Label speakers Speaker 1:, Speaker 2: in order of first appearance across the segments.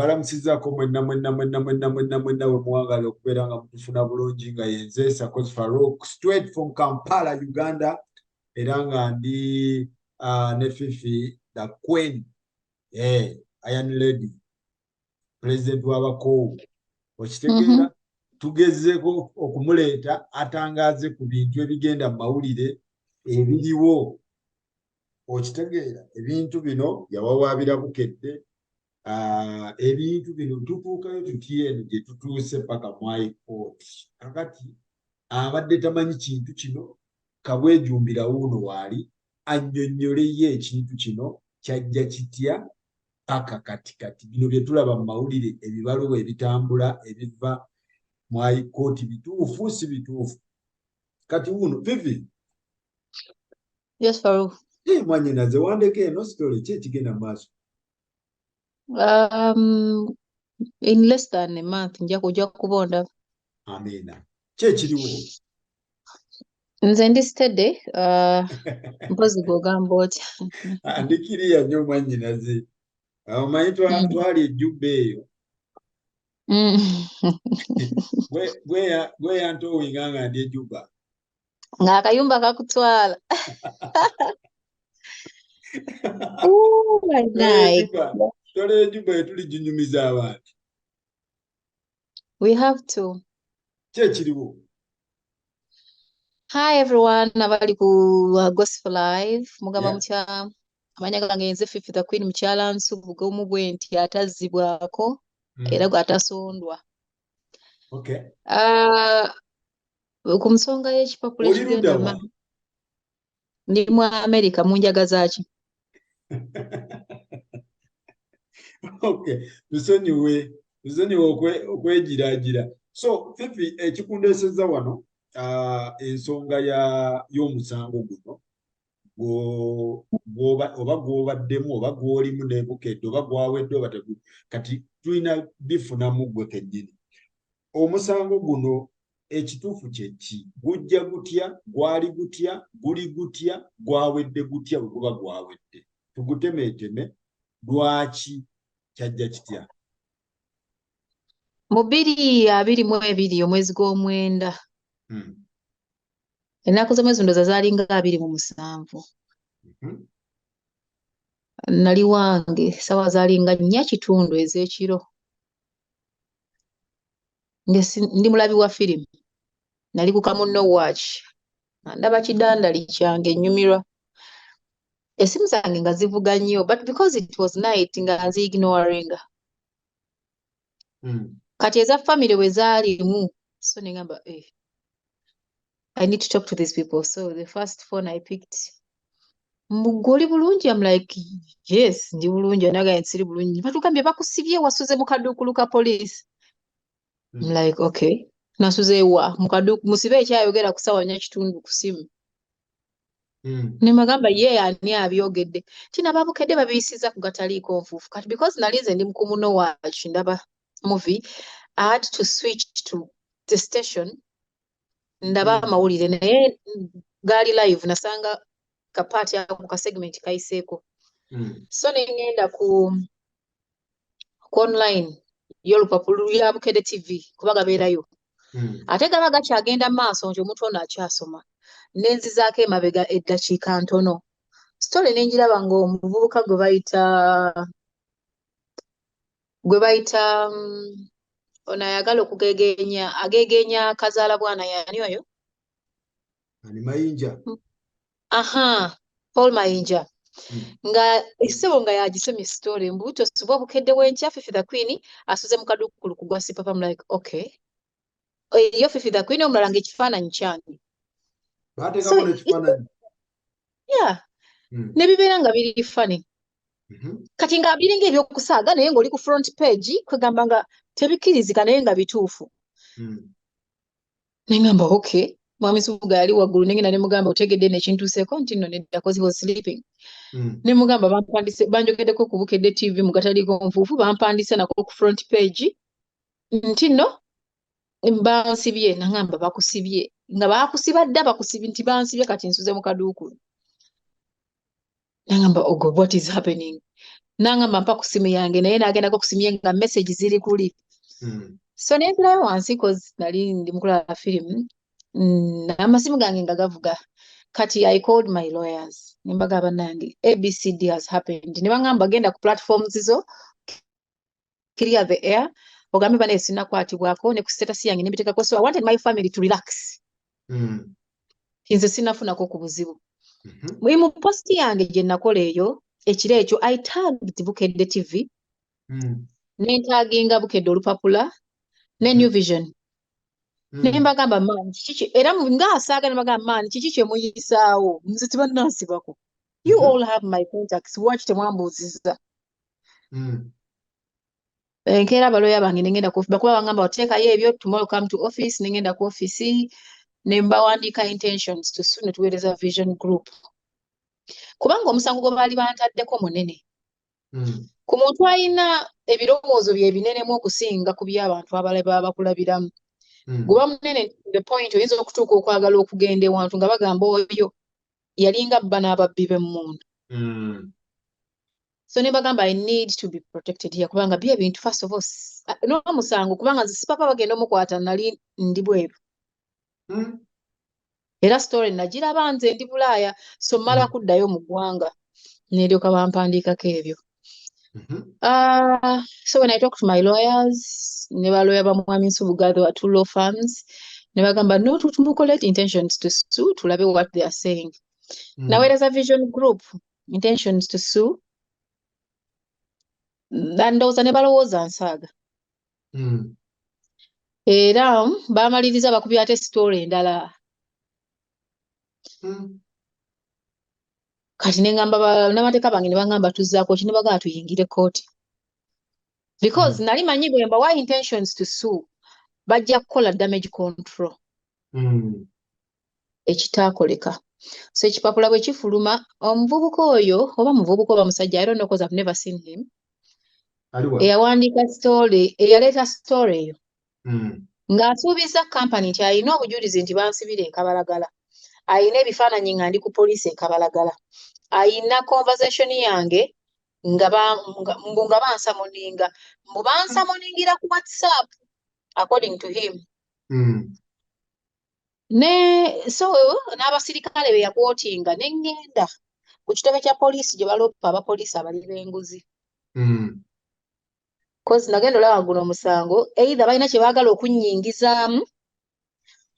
Speaker 1: balamusizzaako mwenna we muwangala okubeera nga mutufuna bulungi nga yenze Sakozi Farouk straight from Kampala, Uganda, era nga ndi ne Fifi the Queen, Iron Lady, President w'abakoowu. Okitegeera tugezeeko okumuleeta atangaaze ku bintu ebigenda mu mawulire ebiriwo. Okitegeera ebintu bino yawawaabira Bukedde. Ebintu bino tutuukayo tuti eno gye tutuuse paka mu kooti. Kakati abadde tamanyi kintu kino kabwejumbira wuuno waali annyonnyole ye ekintu kino kyajja kitya paka katikati. Bino bye tulaba mu mawulire ebibaluwa ebitambula ebiva mu kooti bituufu si bituufu. Kati wuuno Fifi.
Speaker 2: Yes, Farouk.
Speaker 1: Mwanyinaze wandeke eno story ki ekigenda mu maaso?
Speaker 2: In less than a month nja kujja kubonda.
Speaker 1: Amina. Kyekiriwo.
Speaker 2: Nze ndi steady, mpozi gogamba otya.
Speaker 1: Ndikiriya nnyo mwannyinaze. Omanyi twali ejjubba eyo. Gwe yantowinga nga ndi ejjubba.
Speaker 2: Ng'akayumba kakutwala. Oh my God.
Speaker 1: Tole ejjubba etuli ginyumiza abantu.
Speaker 2: We have to.
Speaker 1: Kyekiriwo.
Speaker 2: Hi everyone, abali ku Gospel Live. Mugamba mutya amanya gange nze Fifi the Queen mukyala nsubuga omugwe nti atazzibwako era gwatasondwa.
Speaker 1: Okay.
Speaker 2: Ku nsonga y'ekipapula ekigenda ndi mu America mu njaga zaaki.
Speaker 1: Okay, tusonyiwe okwegiraagira. So Fifi ekikundeesezza wano ensonga y'omusango guno oba gw'obaddemu oba gw'olimu ne Bukedde oba gwawedde oba kati tulina bifunamu gwe kennyini. Omusango guno ekituufu kye ki? Gujja gutya, gwali gutya, guli gutya, gwawedde gutya bwe guba gwawedde? Tugutemeeteme, lwaki kyajja kitya?
Speaker 2: Mu 2022 omwezi gw'Omwenda. Ennaku z'omwezi ndoza zaalinga 27. Nali wange sawa zaalinga 4:30 ez'ekiro. Ndi mulabi wa firimu. Nali ku Kamuno Watch. Ndaba kidandali kyange nnyumirwa. Esimu zange nga zivuga nnyo, but because it was night nga nzi-ignoring. Kati eza family we zaalimu, so ne ngamba I need to talk to these people. So the first phone I picked, Mugoli bulungi, I'm like, yes, ndi bulungi, naga nsiri bulungi. Batugambye bakusibye wasuze mu kaduukulu ka police. I'm like, okay. Nasuze wa mu kaduukulu musibe ekyayogera ku ssaawa 4:30 ku simu. Ne magamba ye ani abyogedde. Tina Bukedde babiyisiza ku gataliiko nfuufu. Kati because nalize ndi mu Kamuno Watch ndaba movie, I had to switch to the station. Ndaba amawulire naye gaali live nasanga kapaati ako ka segment kayiseeko. So ne ngenda ku online y'olupapula ya Bukedde TV kuba gabeerayo. Ate gaba gakyagenda maaso nti omuntu ono akyasoma. Nenzizaako emabega eddakiika ntono. Story nenjiraba ng'omuvubuka gwe bayita ono ayagala ageegenya kazaala bwana yani oyo?
Speaker 1: Ani Mayinja.
Speaker 2: Paul Mayinja. Nga essebo nga yagisemye story mbuto subwa Bukedde w'enkya Fifi the Queen asuze mu kaduukulu ku gwa sipapa. I'm like, okay. Yo Fifi the Queen omulala ng'ekifaananyi kyange.
Speaker 1: Baateekako n'ekifaananyi.
Speaker 2: Yeah. Ne bibeera nga biri funny. Kati nga biringa ebyokusaaga naye ng'oli ku front page kwegamba nga tebikkirizika naye nga bituufu. Ne ngamba okay. Mwami Subuga yali waggulu nengenda ne mugamba otegedde nekintuuseeko nti nno nedda cause he was sleeping. Ne mugamba bampandise banjogeddeko ku Bukedde TV mu gataliiko nfuufu bampandise nako ku front page nti nno bansibye. Nangamba bakusibye nga bakusiba dda bakusibye nti bansibye kati nsuze mu kaduukulu. Nangamba oh God, what is happening? Nangamba mpa ku simu yange naye nagendako ku simu yange nga message ziri kuli. So nempirayo wansi cause nali ndi mukulaba film. Amasimu gange nga gavuga. Kati I called my lawyers. Nembagamba nange ABCD has happened. Ne bangamba genda ku platforms zo clear the air. Ogambe bane sinakwatibwako ne ku status yange nebitekako. So I wanted my family to relax. Nze sinafunako ku buzibu. Mu post yange gye nakola eyo ekiro ekyo I tagged Bukedde TV. Nentaginga Bukedde olupapula ne New Vision. Nembagamba man kiki era ngaasaga nembagamba man kiki kye muyisaawo nze tibannasibako. You all have my contacts. Watch temwambuuziza. Enkeera abaloya bange nengenda ku bakuba bangamba oteekayo ebyo tomorrow come to office nengenda ku office nembawandiika intentions to sue netuweereza vision group. Kubanga omusango gwe baali bantaddeko munene. Ku muntu alina ebirowoozo bye binenemu okusinga ku by'abantu abalala baba bakulabiramu. Guba munene the point oyinza okutuuka okwagala okugenda ewantu nga bagamba oyo yalinga bba n'ababbi b'emmundu. So ne bagamba I need to be protected here kubanga bye ebintu first of all n'omusango kubanga nze sipapa bagenda omukwata nali ndi bweru. Era story nagiraba nze ndi Bulaaya so mala kuddayo mu ggwanga n'eryoka bampandiikako ebyo. So when I talked to my lawyers, never lawyer bamwami Nsubuga, there were 2 law firms. Never gamba no to collect intentions to sue to love what they are saying. Now where is a vision group intentions to sue? And those are never was answered. Era bamaliriza bakubi ate story endala. Kati nengamba n'amateeka bange ne bangamba tuzzaako ki ne bagamba tuyingire kooti. Because nali manyi bwe mbawa intentions to sue bajja kukola damage control. Ekitaakoleka. So ekipapula bwe kifuluma omuvubuka oyo oba muvubuka oba musajja I don't know because I've never seen him. Eyawandiika story eyaleeta story eyo. Ng'asuubiza company nti alina obujulizi nti bansibira e Kabalagala. Ayina ebifaananyi nga ndi ku poliisi e Kabalagala. Ayina conversation yange nga bansamoninga. Mbu bansamoningira ku WhatsApp according to him. So n'abasirikale be yakwotinga ne ngenda ku kitebe kya poliisi gye baloppa abapoliisi abali b'enguzi. Cause nagenda olaba guno omusango either balina kye baagala okunnyingizaamu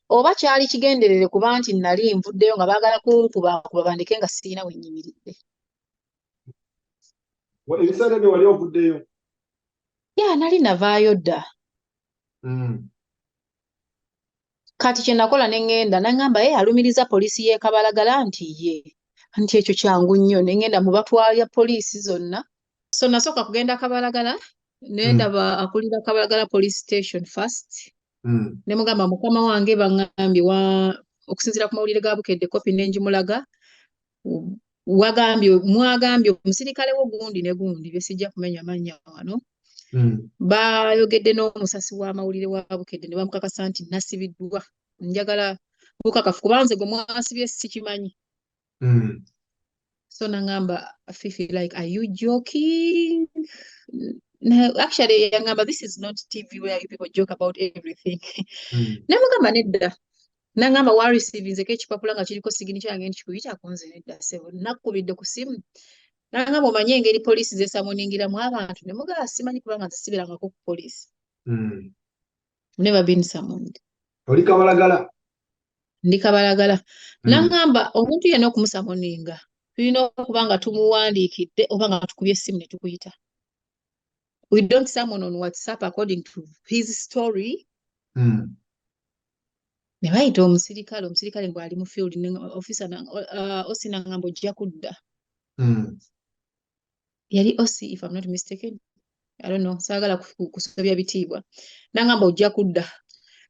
Speaker 2: oba kyali kigenderere kuba nti nali nvuddeyo nga baagala kunkuba bandike nga sirina we nnyimiridde.
Speaker 1: Ebiseera bye wali ovuddeyo?
Speaker 2: Nali navaayo dda. Kati kye nakola ne ngenda nangamba alumiriza poliisi y'e Kabalagala nti ekyo kyangu nnyo ne ngenda mu batwalya poliisi zonna. So nasooka kugenda Kabalagala nendaba akulira Kabalagala police station first. Ne mugamba mukama wange bangambye okusinziira ku mawulire ga Bukedde kopi n'engimulaga mwagambye omusirikale wo gundi ne gundi bye sijja kumenya mannya wano. Bayogedde n'omusasi w'amawulire wa Bukedde ne bamukakasa nti nasibiddwa. Njagala bukakafu kubanze gwe mwasibye sikimanyi. So nangamba Fifi like are you joking? No, actually yangamba this is not TV where you people joke about everything. Namugamba nedda. Nangamba wa receiving ze kekipapula nga kiriko signature yange nkikuyita konze nedda sebo nakubidde ku simu. Nangamba omanye engeri poliisi zesamoningiramu abantu ne mugamba simanyi kubanga sibirangako ku poliisi. Never been summoned.
Speaker 1: Oli Kabalagala?
Speaker 2: Ndi Kabalagala. Nangamba omuntu yenna okumusamoninga tulina okuba nga tumuwandiikidde oba nga tukubye essimu ne tukuyita. We don't summon on WhatsApp according to his story. Ne bayita omusirikale ng'ali mu field officer osi nangamba ojja kudda. Yali osi if I'm not mistaken. I don't know. Saagala kusobya bitiibwa. Nangamba ojja kudda.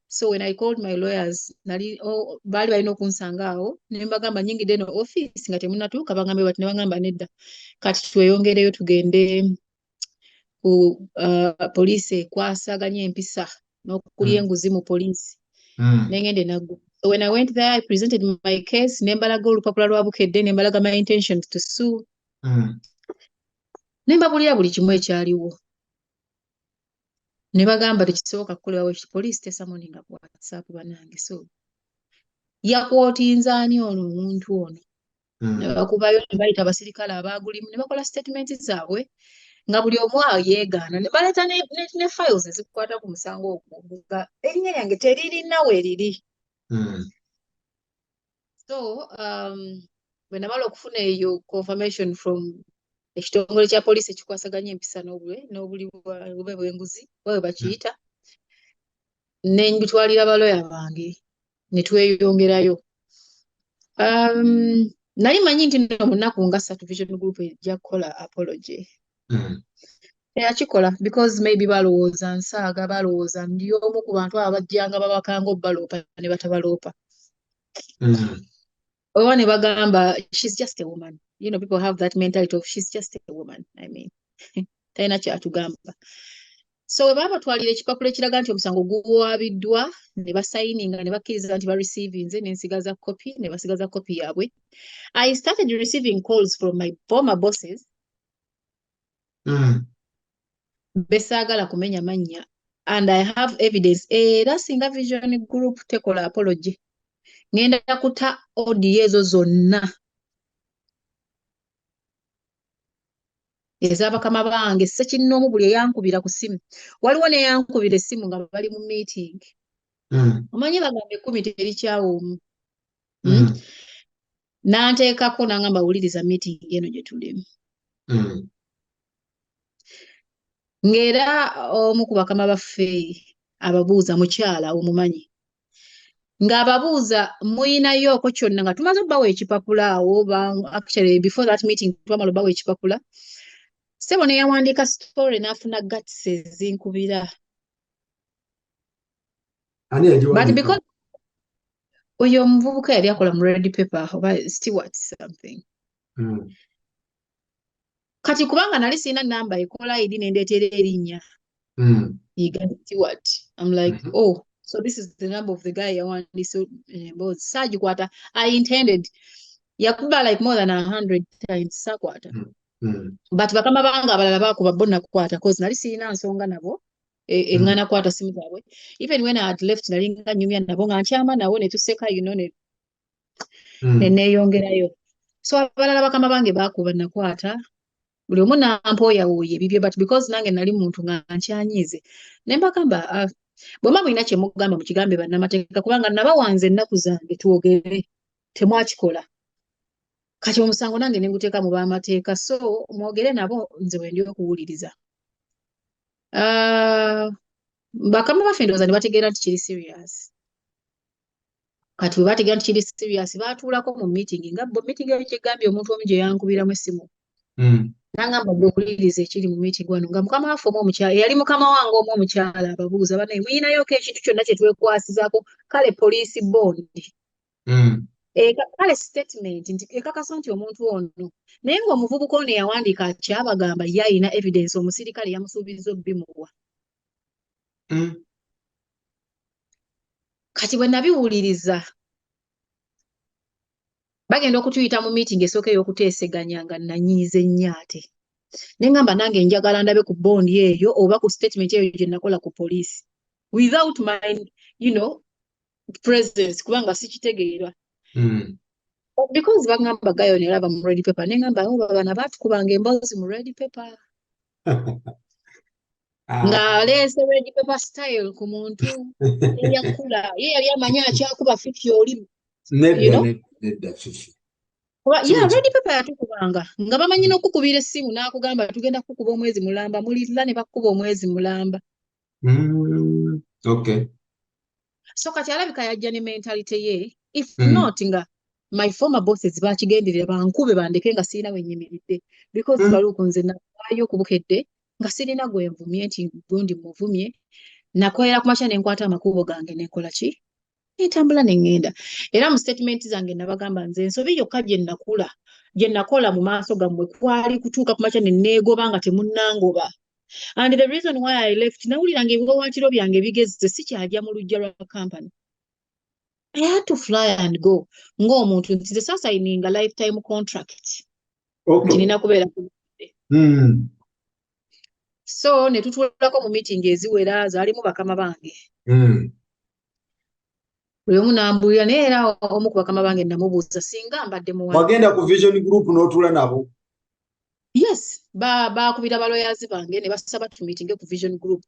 Speaker 2: So when I called my lawyers, baali balina okunsanga awo ne mbagamba nnyingidde no office nga temunnatuuka bagambe bati ne bagamba nedda. Kati tweyongereyo tugende ku poliisi ekwasaganya empisa n'okulya enguzi mu poliisi. Nengende naggo. So when I went there, I presented my case, ne mbalaga olupapula lwa Bukedde, ne mbalaga my intentions to sue. ne mbabulira buli kimu ekyaliwo ne bagamba tekisoboka kukolebwawo poliisi tesamoninga ku WhatsApp banange so yakwotinza ani ono omuntu ono ne bakubayo ne bayita abasirikale abaagulimu ne bakola statement zaabwe nga buli omu yeegaana ne baleeta ne files ezikukwata ku musango ogwo nga erinnya lyange teririna weeriri so bwe namala okufuna eyo confirmation from ekitongole kya poliisi ekikwasaganya empisa n'obuli bw'enguzi bwe bakiyita ne mbitwalira baloya bange ne tweyongerayo nali manyi nti no mu nnaku nga 3 vision group ejja kukola apology yakikola because maybe balowooza nsaaga balowooza ndi omu ku bantu abo bajjanga babakanga obbaloopa ne batabaloopa oba ne bagamba she's just a woman you know people have that mentality of she's just a woman I mean talina kyatugamba so we baba twalira ekipapula ekiraga nti omusango guwaabiddwa ne basayininga ne bakkiriza nti bareceiving ne nsigaza copy ne basigaza copy yaabwe I started receiving calls from my former bosses besaagala kumenya mannya and I have evidence era singa vision group tekola apology ngenda kuta audio ezo zonna ez'abakama bange ssekinnoomu buli eyankubira ku ssimu waliwo neyankubira essimu nga bali mu meeting omanyi bagamba 10 terikyawoomu nanteekako nangamba wuliriza meeting eno gye tulimu ng'era omu ku bakama baffe ababuuza mukyala omumanyi ng'ababuuza muyinayooko kyonna nga tumaze obbawo ekipapula awo actually before that meeting twamala obbawo ekipapula Sebo ne yawandiika story n'afuna guts ezinkubira but because oyo omuvubuka yali akola mu red paper oba stewart something kati kubanga nali sirina namba ekola ID nendeetera erinnya yiga stewart I'm like oh so this is the number of the guy yawandiise saagikwata I intended yakuba like more than 100 times saakwata but bakama bange abalala baakuba bo nakukwata cause nali sirina nsonga nabo eŋŋana kwata simu zaabwe even when I had left nali nga nyumya nabo nga nkyama nawo ne tuseka you know ne neeyongerayo so abalala bakama bange baakuba nakwata buli omu nampooya wuuye bibyo but because nange nali muntu nga nkyanyiize ne mbagamba bwema bulina kye mugamba mukigambe bannamateeka kubanga nabawanze ennaku zange twogere temwakikola kati omusango nange ne nguteeka mu b'amateeka so mwogere nabo nze bwe ndi okuwuliriza bakama baffe ndowooza ne bategeera nti kiri serious kati bwe bategeera nti kiri serious baatuulako mu meeting nga bo meeting eyo kyegambye omuntu omu gye yankubiramu essimu nangamba gwe okuliriza ekiri mu meeting wano nga mukama waffe omu omukyala yali mukama wange omu omukyala ababuuza banaye muyinayoko ekintu kyonna kye twekwasizaako kale poliisi bondi kale statement nti ekakasa nti omuntu ono naye ng'omuvubuka ono yawandiika kyabagamba ye alina evidence omusirikale yamusuubiza obbimuwa kati bwe nabiwuliriza bagenda okutuyita mu meeting esooka ey'okuteeseganya nga nanyiize nnyo ate ne ngamba nange njagala ndabe ku bondi eyo oba ku statement eyo gye nakola ku poliisi without my presence kubanga sikitegeerwa because bagamba gayo ne laba mu red paper ne ngamba bana baatukubanga emboozi mu red paper nga Aleese red paper style ku muntu eyakula ye yali amanyi akyakuba Fifi oli
Speaker 1: nedda Fifi
Speaker 2: red paper yatukubanga nga bamanyi n'okukubira essimu n'akugamba tugenda kukuba omwezi mulamba mulirira ne bakuba omwezi mulamba
Speaker 1: okay
Speaker 2: so kati alabika yajja ne mentality ye if not nga my former bosses bakigenderera bankube bandeke nga sirina wenyimiridde because baluku nze navaayo ku Bukedde nga sirina gwe nvumye nti gundi muvumye nakolera ku makya ne nkwata amakubo gange nekola ki nentambula ne ŋŋenda era mu statement zange nabagamba nze ensobi yokka gye nakola mu maaso gammwe kwali kutuuka ku makya ne neegoba nga temunnangoba and the reason why I left nawuliranga ebiwawaatiro byange bigezze sikyajya mu luggya lwa company I had to fly and go ng'omuntu nti nze saasayininga lifetime contract nti nina kubeera So ne tutuulako mu meeting eziwera zaalimu bakama bange. Buli omu n'ambuulira naye era omu ku bakama bange namubuuza singa mbadde muwala.
Speaker 1: Wagenda ku vision group n'otuula nabo?
Speaker 2: Yes, baakubira baloyazi bange ne basaba tumiitinge ku vision group.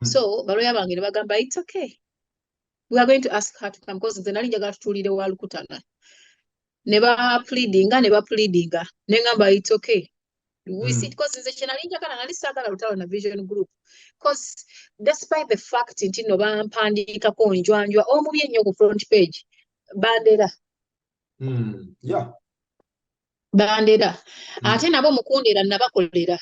Speaker 2: So baloya bange ne bagamba it's okay. We are going to ask her to come because nze nali njagala tutuulire wa lukutana. Ne pleadinga. Ne ngamba it's okay. We see because nze kye nali njagala nali saagala lutalo na vision group. Because despite the fact nti no bampandiikako njwanjwa omubi ennyo ku front page bandera.
Speaker 1: Yeah.
Speaker 2: Bandera. Ate nabo mukundira nabakolera.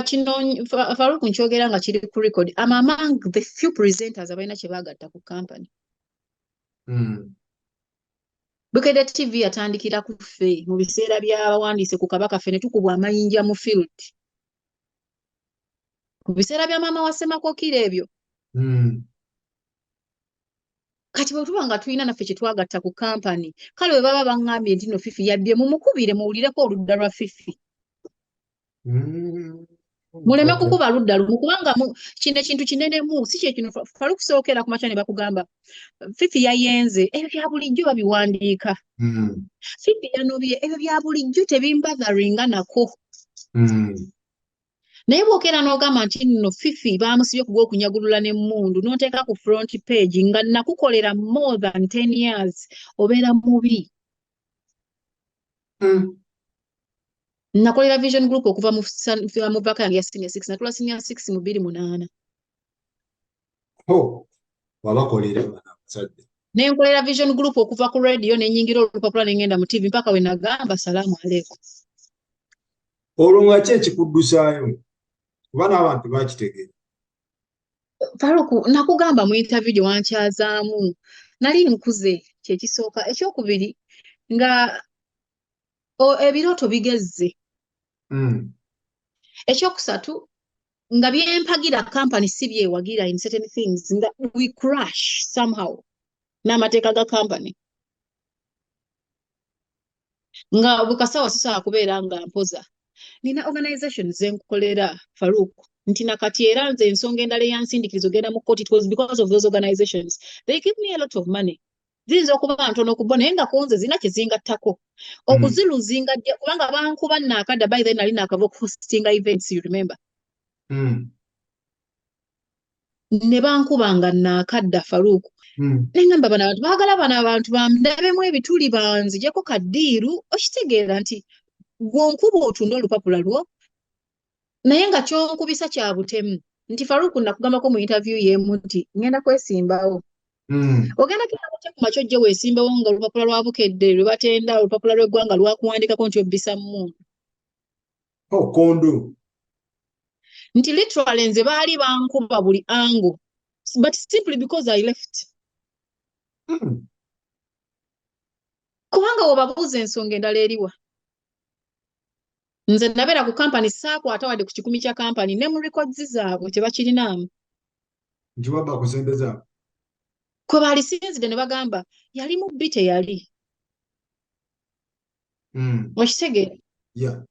Speaker 2: Kino Faruku nkyogera nga kiri ku record. I'm among the few presenters abalina kye baagatta ku company. Bukedde TV yatandikira ku ffe mu biseera by'abawandiise ku Kabaka ffe ne tukubwa amayinja mu field. Ku biseera bya maama wa Ssemakokiro ebyo. Kati bwe tuba nga tulina naffe kye twagatta ku company kale bwe baba baŋŋambye nti no Fifi yabbye mumukubire muwulireko oludda lwa Fifi. Muleme kukuba ludda lumu kubanga kino ekintu kinenemu si kye kino Faruku sookera ku makya ne bakugamba Fifi yayenze ebyo bya bulijjo babiwandiika. Fifi yanobye ebyo bya bulijjo tebimbazaringa nako. Naye bw'okeera n'ogamba nti nno Fifi baamusibye ku gw'okunyagulula n'emmundu n'oteeka ku front page nga nakukolera more than 10 years obeera mubi. Nakolera vision group okuva mu vaka yange ya senior 6 natula senior 6 mu 2008.
Speaker 1: Wabakolera abasajja.
Speaker 2: Ne nkolera vision group okuva ku radio ne nyingira olupapula ne ngenda mu TV mpaka we nagamba salaamu aleikum.
Speaker 1: Olwo nga ki ekikuddusaayo? Kuba n'abantu bakitegeera.
Speaker 2: Faruku nakugamba mu interview gye wankyazaamu nali nkuze kye kisooka ekyokubiri nga ebirooto bigezze. Ekyokusatu nga byempagira company si byewagira in certain things nga we crash somehow n'amateeka ga company. Nga bukasawa sisobola kubeera nga mpoza. Nina organization zenkolera Faruku nti nakati era nze ensonga endala eyansindikiriza ogenda mu court it was because of those organizations. They give me a lot of money. Ziyinza okuba ntono ku bo naye nga ku nze zina kye zingattako. Okuziluzinga kubanga bankuba naakadda by then nali naakava okuhostinga events you remember. Ne bankubanga naakadda Faruku. Ne ngamba bano abantu baagala bano abantu bamndabemu ebituli banzijeko kaddiiru okitegeera nti gw'onkuba otunda olupapula lwo naye nga kyonkubisa kya butemu nti Faruku nakugambako mu interview y'emu nti ngenda kwesimbawo. Ogenda kiramuke ku makyo gye weesimbawo nga olupapula lwa Bukedde lwe batenda olupapula lw'eggwanga lwakuwandikako nti obbisa mu muntu.
Speaker 1: Kondo.
Speaker 2: Nti literally nze baali bankuba buli angle but simply because I left. Kubanga wobabuuza ensonga endala eriwa. Nze nabeera ku company saakwata wadde ku 10 kya company ne mu records zaabwe tebakirinaamu.
Speaker 1: Nti baba ku sente zaabwe.
Speaker 2: Kwe baali sinzidde ne bagamba yali mubbi teyali. Okitegeera?
Speaker 1: Yeah.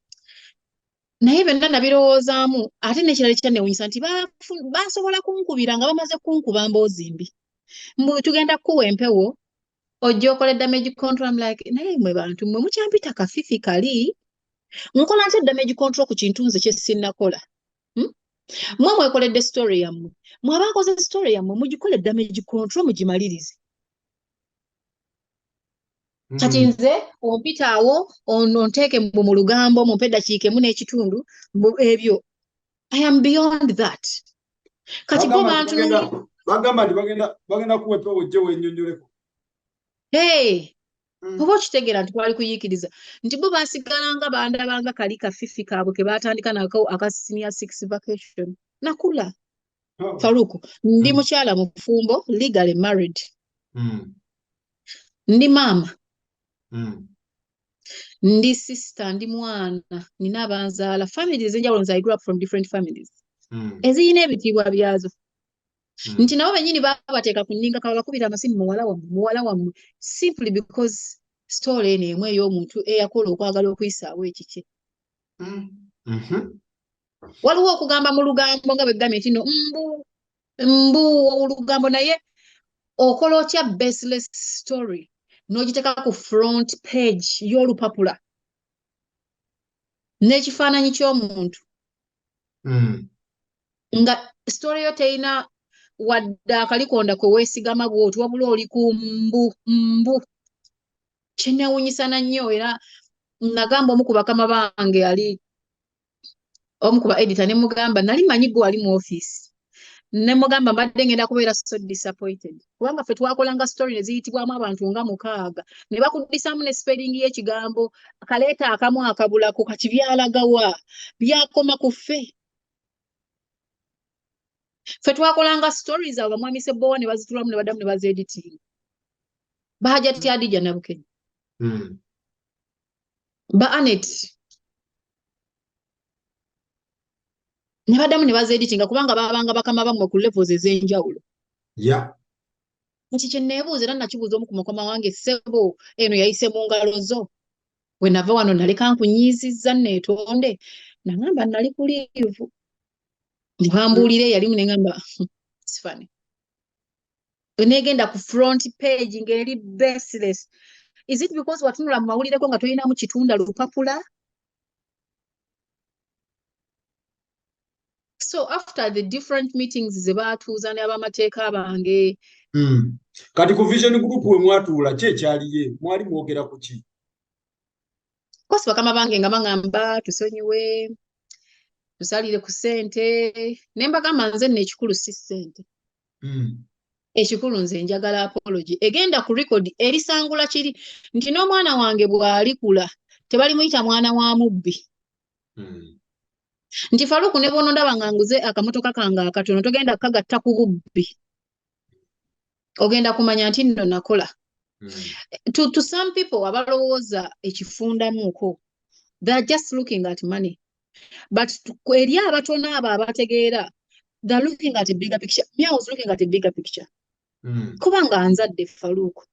Speaker 2: Naye byonna nabirowoozaamu ate n'ekirala ekyannewuunyisa nti basobola kunkubira nga bamaze kunkuba mboozi mbi. Tugenda kukuwa empewo ojja okole damage control. I'm like naye mmwe bantu mmwe mukyampita kafifi kali nkola nti damage control ku kintu nze kye sinnakola. Mmwe mwekoledde story yammwe mmwe abakoze story yammwe mugikole damage control mugimalirize. Kati nze ompita awo onteeke mu lugambo mumpe eddakiika emu n'ekitundu ebyo I am beyond that. Kati bo bantu
Speaker 1: bagamba nti bagenda kuwa empewo ojje wennyonnyoleko.
Speaker 2: Oba okitegeera nti twali kuyiikiriza nti bo baasigalanga bandabanga kali kafifi kaabwe ke baatandika nako aka senior 6 vacation. Nakula. Faruku ndi mukyala mufumbo legally married. Ndi maama. Ndi sister ndi mwana nina abanzaala families enjawulo nze I grew up from different families. Eziyina ebitiibwa byazo. Nti nabo bennyini babateeka ku nninga kaba bakubira amasimu muwala wammwe simply because story eno emu ey'omuntu eyakola okwagala okuyisaawo ekiki. Waliwo okugamba mu lugambo nga bwe ggambye nti no mbu olugambo naye okola otya baseless story n'ogiteeka ku front page y'olupapula n'ekifaananyi ky'omuntu nga story yo terina wadde akalikonda kwe weesigama bw'oti wabula oli ku mbu. Kyenneewuunyisa na nnyo era nagamba omu ku bakama bange yali omu ku ba editor ne mugamba nali manyi gwe wali mu ofiisi ne mugamba mbadde ngenda kubeera so disappointed kubanga ffe twakolanga story ne ziyitibwamu abantu nga 6 ne bakuddisamu ne spelling y'ekigambo kaleeta akamu akabulako kati byalagawa byakoma ku ffe. Ffe twakolanga stories abo bamwami Ssebbowa ne bazitulamu ne baddamu ne bazeediting Bahajati Adija Nabukenya ba Anet ne baddamu ne bazeeditinga kubanga babanga bakama bamwe ku levels ez'enjawulo. Nti kye neebuuza era nakibuuza omu ku mukama wange ssebo eno yayise mu ngalo zo bwe nava wano naleka nkunyiizizza neetonde nagamba nali ku liivu ne bambuulira eyalimu ne ngamba sifani neegenda ku front page ng'eri baseless. Is it because watunula mu mawulireko nga tolinamu kitunda lupapula? So after the different meetings ze baatuuza ne abamateeka bange
Speaker 1: kati ku vision group we mwatuula ki ekyaliye mwali mwogera ku ki?
Speaker 2: kosi bakama bange nga baŋŋamba tusonyiwe tusalire ku ssente ne mbagamba nze nno ekikulu si ssente. Ekikulu nze njagala apology egenda ku record erisangula kiri nti n'omwana wange bw'alikula tebalimuyita mwana wa mubbi. Nti Faruku ne bono ndaba nga nguze akamotoka kange akatono togenda kagatta ku bubbi ogenda kumanya nti nno nakola. To some people abalowooza ekifundamuuko they are just looking at money but eri abatono abo abategeera they are looking at a bigger picture. Me I was looking at a bigger picture. Kubanga nzadde Faruku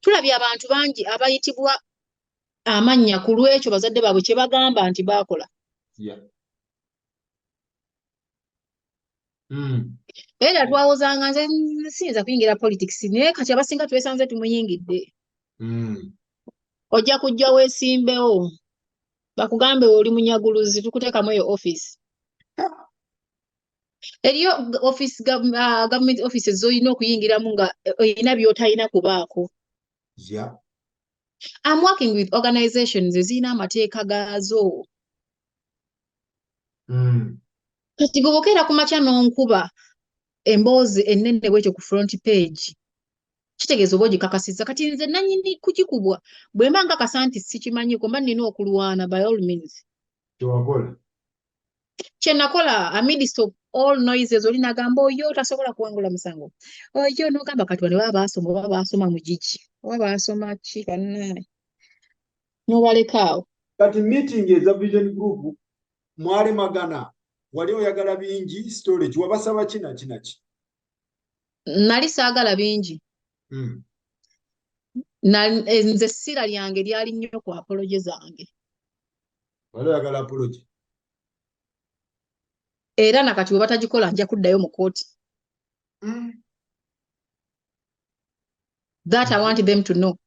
Speaker 2: tulabye abantu bangi abayitibwa amannya ku lw'ekyo bazadde baabwe kye bagamba nti baakola. Era twawozanga nze siyinza kuyingira politics naye kati abasinga twesanze tumuyingidde. Ojja kujja weesimbewo bakugambe oli munyaguluzi tukuteekamu eyo office. Eriyo government offices z'olina okuyingiramu nga olina by'otalina kubaako. I'm working with organizations ezirina amateeka gaazo. Kati gobokeera ku makya n'onkuba emboozi ennene bw'ekyo ku front page kitegeeza oba ogikakasizza kati nze nannyini kugikubwa bwe mba nkakasa nti sikimanyiko mba nnina okulwana by all means. Kye nakola amidst of all noises oli nagamba oyo tasobola kuwangula musango oyo n'ogamba kati wano baba baasoma oba baasoma mu giki oba baasoma ki kannaye n'obalekaawo.
Speaker 1: Kati meeting eza vision group mwalemagana wali oyagala bingi storage wabasaba kinaki?
Speaker 2: Nali saagala bingi. Nze essira lyange lyali nnyo ku apology zange.
Speaker 1: Wali oyagala apology?
Speaker 2: Era nakati bwe batagikola nja kuddayo mu kooti. That I want them to know.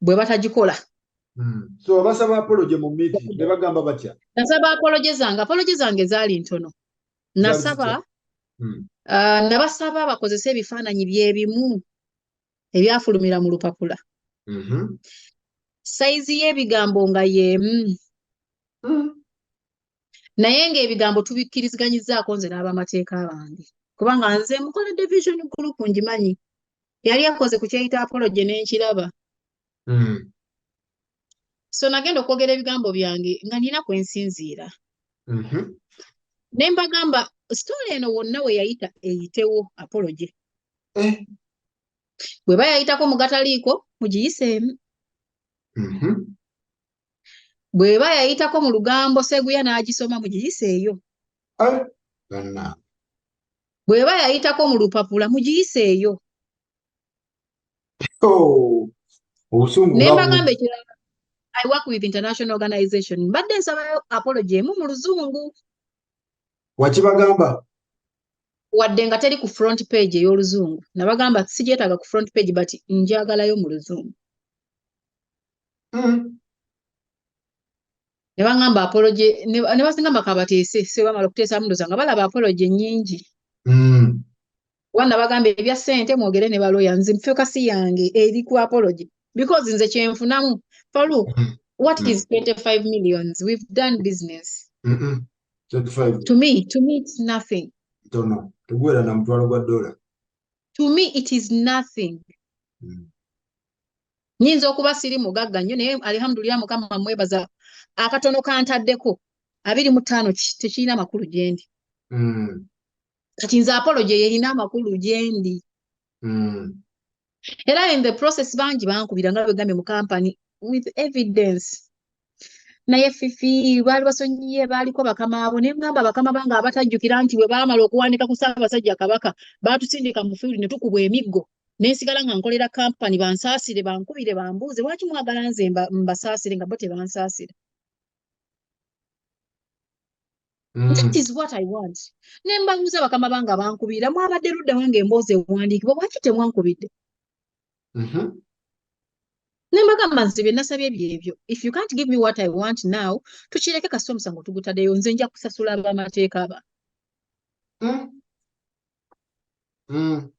Speaker 2: Bwe batagikola.
Speaker 1: So basaba apology mu meeting ne bagamba batya?
Speaker 2: Nasaba apology zange zaali ntono. Nasaba nabasaba bakozese ebifaananyi byebimu ebyafulumira mu lupapula. Sayizi y'ebigambo nga y'emu. Naye ng'ebigambo tubikkiriziganyizaako nze n'abamateeka bange kubanga nze mukola division group ngimanyi yali akoze ku kyeyita apology n'enkiraba. So nagenda okwogera ebigambo byange nga nina kwensinziira. Ne mbagamba story eno wonna we yayita eyitewo apology. Bwe bayayitako mu gataliiko mugiyiseemu. Bwe bayayitako mu lugambo Seguya n'agisoma mugiyiseeyo. Bwe bayayitako mu lupapula mugiyiseeyo.
Speaker 1: Obusungu
Speaker 2: Ne
Speaker 1: nga
Speaker 2: mbagamba
Speaker 1: bungi.
Speaker 2: ekirala, I work with international organization. Mbadde nsaba apology emu mu Luzungu.
Speaker 1: Wakibagamba?
Speaker 2: Wadde nga teri ku front page ey'Oluzungu. Nabagamba sigyetaaga ku front page but njagalayo mu Luzungu. Ne bangamba apology ne basingamba kabateese se bamala okuteesa mundoza nga balaba apology nnyingi. Wana bagamba ebya ssente mwogere ne baloya nze focus yange eri ku apology because nze kyenfunamu. Farouk, what is 25 millions? We've done business.
Speaker 1: 25.
Speaker 2: To me it's nothing.
Speaker 1: Tono. Tugwera na mutwalo gwa $.
Speaker 2: To me it is nothing. Nyinza okuba siri mugagga nnyo naye alhamdulillah Mukama mwebaza akatono kantaddeko 25 tekirina makulu gyendi. Kati nze apology yerina amakulu gyendi. Era in the process bangi bankubira nga begambye mu company with evidence. Naye Fifi baali basonyiye baaliko bakama abo ne ngamba bakama banga abatajjukira nti bwe baamala okuwanika ku Ssaabasajja Kabaka baatusindika mu field ne tukubwa emiggo n'ensigala nga nkolera company bansaasire bankubire bambuuze lwaki mwagala nze mbasaasire nga bo tebansaasira. That is what I want. Ne mbabuuza bakama banga bankubira mwabadde ludda wange emboozi ewandiikibwa lwaki temwankubidde? Nembagamba nze bye nasabye byebyo. If you can't give me what I want now, tukireke kasita omusango tugutaddeyo nze nja kusasula ab'amateeka aba.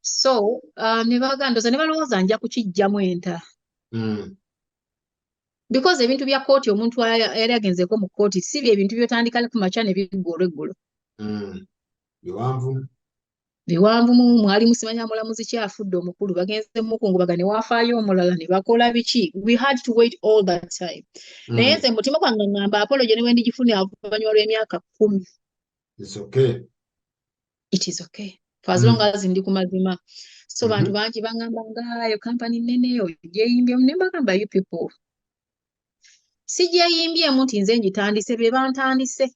Speaker 2: So, ne bagandoza ne balowooza nja kukijjamu enta. Because ebintu bya kooti omuntu yali agenzeeko mu kooti si bye ebintu by'otandika ku makya ne biggwa olweggulo. Biwanvu mwali musimanya mulamuzi kyafudde omukulu bagenze mukungubaga ne wafaayo omulala ne bakola biki. We had to wait all that time. Naye nze mutima gwange ngamba apology ne bwe ndigifuna oluvannyuma lw'emyaka 10.
Speaker 1: It's okay.
Speaker 2: It is okay. For as long as ndi ku mazima. So bantu bangi bangamba ngaayo company nene ogyeyimbye ne mbagamba you people. Si gyeyimbyemu nti nze ngitandise be bantandise.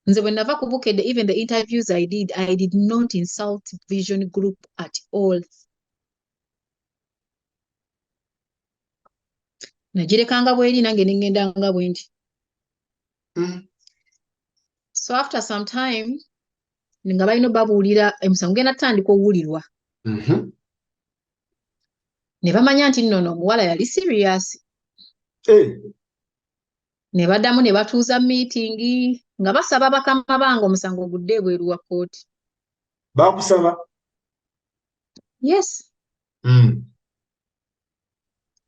Speaker 2: Nze bwe nava ku BUKEDDE, even the interviews I did not insult Vision Group at all. Nagirekanga bweri nange ne ŋŋendanga bwe ndi. So after some time nga balina babuulira emisango genda tutandika owulirwa. Ne bamanya nti nno omuwala yali serious. Ne baddamu ne batuuza meeting nga basaba bakama bange omusango gudde ebweru wa kooti.
Speaker 1: Bakusaba?
Speaker 2: Yes.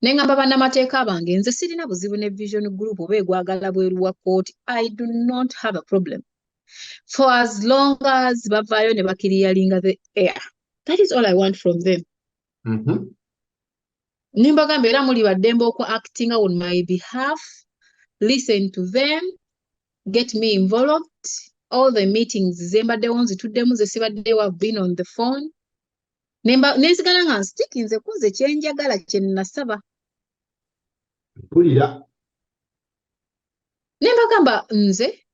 Speaker 2: Ne ngamba bannamateeka bange nze sirina buzibu ne Vision Group oba egwagala bweru wa kooti. I do not have a problem. For as long as bavaayo ne bakiriyalinga the air. That is all I want from them. Ne mbagamba era muli baddembe acting on my behalf. Listen to them. Get me involved. All the meetings zembaddewo nzituddemu ze sibaddewo I've been on the phone. Nensigala nga nsitiki nze kuze kyenjagala kye nasaba.
Speaker 1: Mpulira.
Speaker 2: Ne mbagamba nze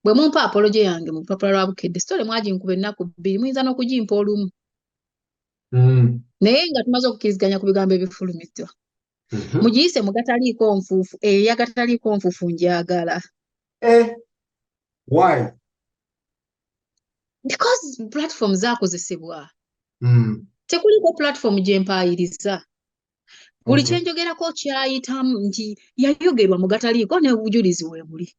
Speaker 2: bwe mumpa apology yange mu lupapula lwa BUKEDDE sitole mwaginkuba ennaku 2 muyinza n'okugimpa olumu. Naye nga tumaze okukkiriziganya ku bigambo ebifulumiddwa. Mugiyise mu gataliiko nfuufu eya gataliiko nfuufu njagala.
Speaker 1: Why?
Speaker 2: Because platform zaakozesebwa. Tekuliko platform gye mpaayiriza. Buli kye njogerako kyayitamu nti yayogerwa mu gataliiko n'obujulizi we buli.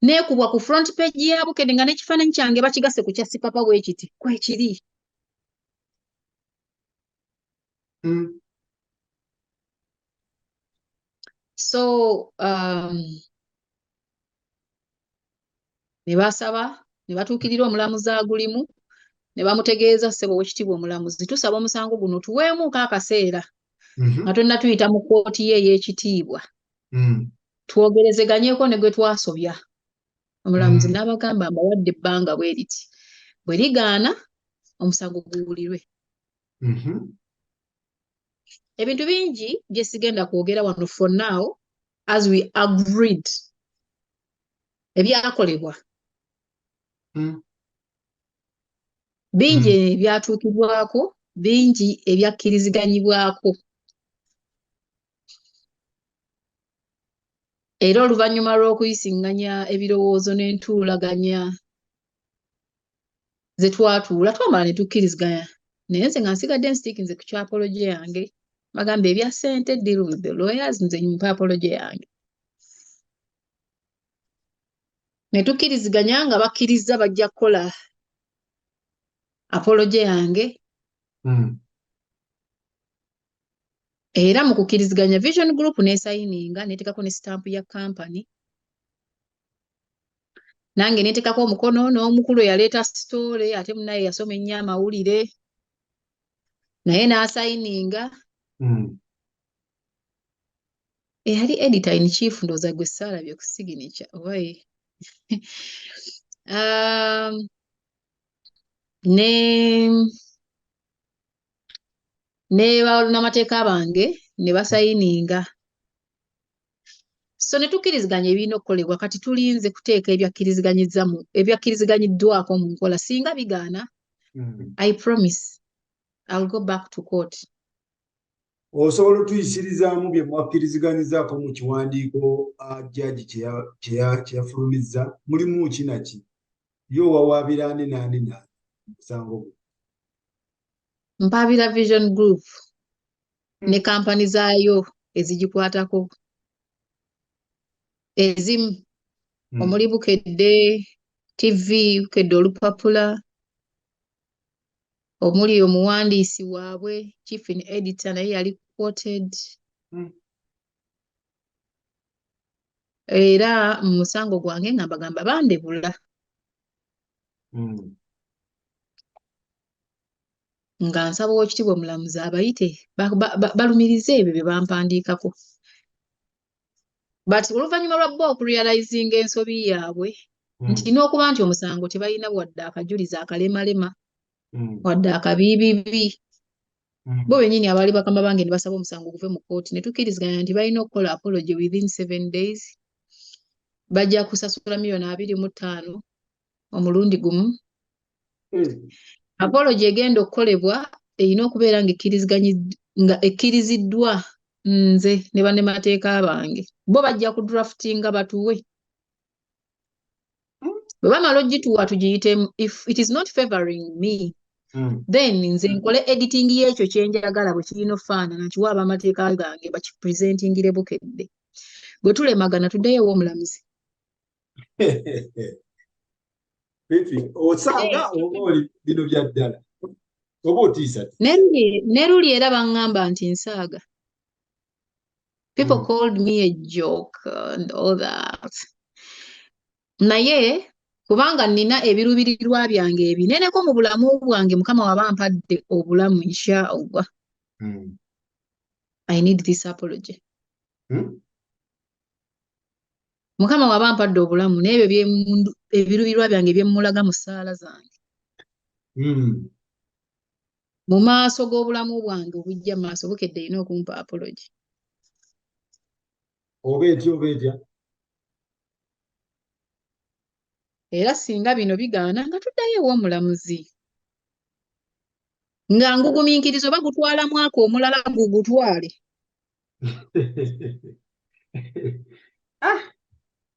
Speaker 2: Neekubwa ku front page ya BUKEDDE nga n'ekifaananyi kyange bakigase ku kya sipapa bwe kiti kwekiri. So, ne basaba ne batuukirira omulamuzi agulimu ne bamutegeeza ssebo w'ekitiibwa omulamuzi tusaba omusango guno tuweemuuko akaseera nga tonna tuyita mu kkooti ye ey'ekitiibwa twogerezeganyeeko ne gwe twasobya. Omulamuzi n'abagamba mbawadde ebbanga bwe riti bwe ligaana omusango guwulirwe. Ebintu bingi bye sigenda kwogera wano for now as we agreed ebyakolebwa bingi byatuukibwako bingi ebyakkiriziganyibwako. Era oluvannyuma lw'okuyisiŋŋanya ebirowoozo n'entuulaganya ze twatuula twamala ne tukkiriziganya. Naye nze nga nsigadde nsiikinze ku kyapology yange. Bagamba ebya ssente deal with the lawyers, nze mpa apology yange. Ne tukkiriziganya nga bakkiriza bajja kukola apology yange. Era mu kukkiriziganya Vision Group n'esayininga n'eteekako ne stamp ya company. Nange n'eteekako omukono n'omukulu eyaleeta story ate munaye yasoma ennyo amawulire naye n'asayininga. Eyali editor in chief ndowooza gwe ssaalabye ku signature obaye. Ne bannamateeka bange ne basayininga. So ne tukkiriziganya ebirina okukolebwa kati tulinze kuteeka ebyakkiriziganyiddwako mu nkola. Singa bigaana, I promise I'll go back to court.
Speaker 1: Osobola otuyisirizaamu bye mwakkiriziganyizaako mu kiwandiiko jjaaji kye yafulumizza mulimu ki naki? Yo wawaabira ani n'ani musango gwe?
Speaker 2: Mpaabira Vision Group ne kampani zaayo ezigikwatako. Ezimu omuli Bukedde TV, Bukedde Olupapula, omuli omuwandiisi waabwe chief editor naye yali quoted. Era mu musango gwange nga mbagamba bandebula. Nga nsaba Oweekitiibwa Omulamuzi abayite balumirize ebyo bye bampandiikako. But oluvannyuma lwa bo okurealizinga ensobi yaabwe nti n'okuba nti omusango tebalina wadde akajulizi akalemalema wadde akabiibibi, bo bennyini abaali bakama bange ne basaba omusango guve mu kkooti ne tukkiriziganya nti balina okukola apology within 7 days. Bajja kusasula $2.5 omulundi gumu. Apology egenda okukolebwa erina okubeera nga ekkiriziddwa nze ne bannamateeka bange. Bo bajja ku draftinga batuwe. Bwe bamala ogituwa tugiyitemu. If it is not favoring me, then nze nkole editing y'ekyo kye njagala bwe kirina ofaanana nkiwa ab'amateeka gange bakipresentingire Bukedde. Bwe tulemagana tuddeyo ew'omulamuzi.
Speaker 1: Fifi, osanga oba oli bino bya ddala oba otiisa?
Speaker 2: Ne luli era baŋŋamba nti nsaaga. People called me a joke and all that. Naye kubanga nina ebiruubirirwa byange ebineneko mu bulamu bwange, Mukama waba ampadde obulamu inshallah. I need this apology. Mukama waba ampadde obulamu n'ebyo ebiruubirirwa byange byemmulaga mu ssaala zange. Mu maaso g'obulamu bwange obujja mu maaso Bukedde erina okumpa apology.
Speaker 1: Oba etya?
Speaker 2: Era singa bino bigaana nga tuddayo ew'omulamuzi. Nga ngugumiikiriza oba gutwala mwaka omulala gugutwale.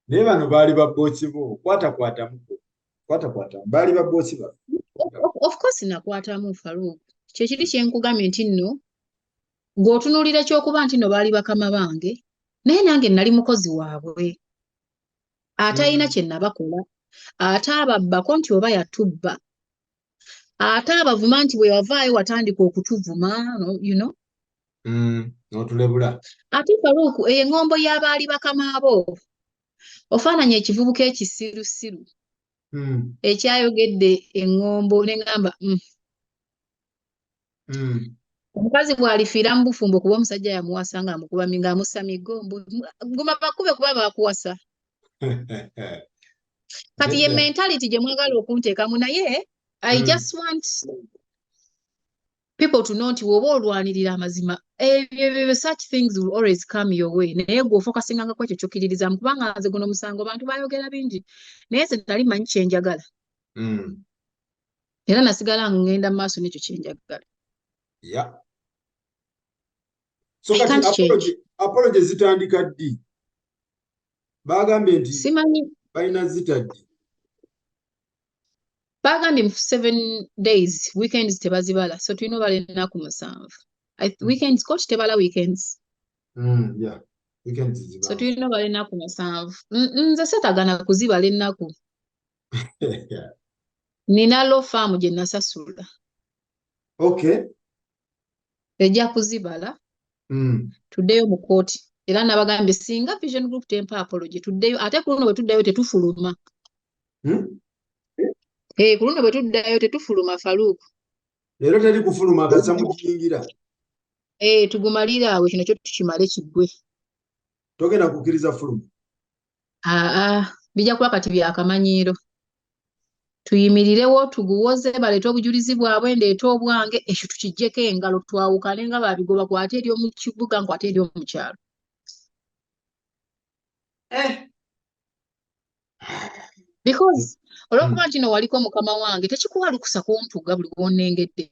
Speaker 1: Naye bano baali babboosi bo, kwatamu. Baali babboosi ba.
Speaker 2: Of course nakwatamu Farouk. Kye kiri kye nkugambye nti nno ng'otunuulira ekyokuba nti nno baali bakama bange, naye nange nali mukozi waabwe. Ate alina kye nabakola. Ate ababbako nti oba yatubba. Ate abavuma nti bwe wavaayo watandika okutuvuma, you know.
Speaker 1: N'otulebula.
Speaker 2: Ate Farouk eyo eŋŋombo y'abaali bakama abo. Ofaananya ekivubuka ekisirusiru. Ekyayogedde eŋŋombo ne ngamba omukazi bw'alifiira mu bufumbo kuba omusajja yamuwasa ng'amussa migombo. Guma bakube kuba baakuwasa. Kati ye mentality gye mwagala okunteekamu naye I just want people to know nti woba olwanirira amazima such things will always come your way. Naye gw'ofokasinga ku ekyo ky'okkiririzamu kubanga nze guno musango bantu baayogera bingi naye nze nali manyi kye njagala. Era nasigala ngenda mu maaso n'ekyo kye njagala.
Speaker 1: Yeah. So
Speaker 2: I
Speaker 1: kati
Speaker 2: can't change.
Speaker 1: apology zitandika ddi? Bagambye nti
Speaker 2: Simanyi
Speaker 1: balina zita ddi?
Speaker 2: bagambye mu 7 days weekends tebazibala so tulina obala ennaku 7 weekends coach tebala weekends
Speaker 1: Yeah. Weekends
Speaker 2: so
Speaker 1: zibangu.
Speaker 2: tulina obala ennaku 7 nze setagana kuzibala ennaku nina law farm gye nasasula
Speaker 1: Okay.
Speaker 2: ejja kuzibala tuddeyo mu kooti era nabagambye singa vision group tempa apology tuddeyo ate ku luno bwe tuddayo tetufuluma ku luno bwe tuddayo tetufuluma Faruku
Speaker 1: Leero teri kufuluma kasa mugiyingira.
Speaker 2: tugumalire awo kino kyo tukimale kiggwe
Speaker 1: Togenda kukkiriza fuluma.
Speaker 2: bijja kuba kati byakamanyiiro tuyimirirewo tuguwoze baleete obujulizi bwabwe ndeete obwange ekyo tukiggyeko engalo twawukane nga babigoba kwate eri omu kibuga nkwate eri omu kyalo because olw'okuba nti no waliko mukama wange tekikuwa lukusa kuntuga buli gw'onnengedde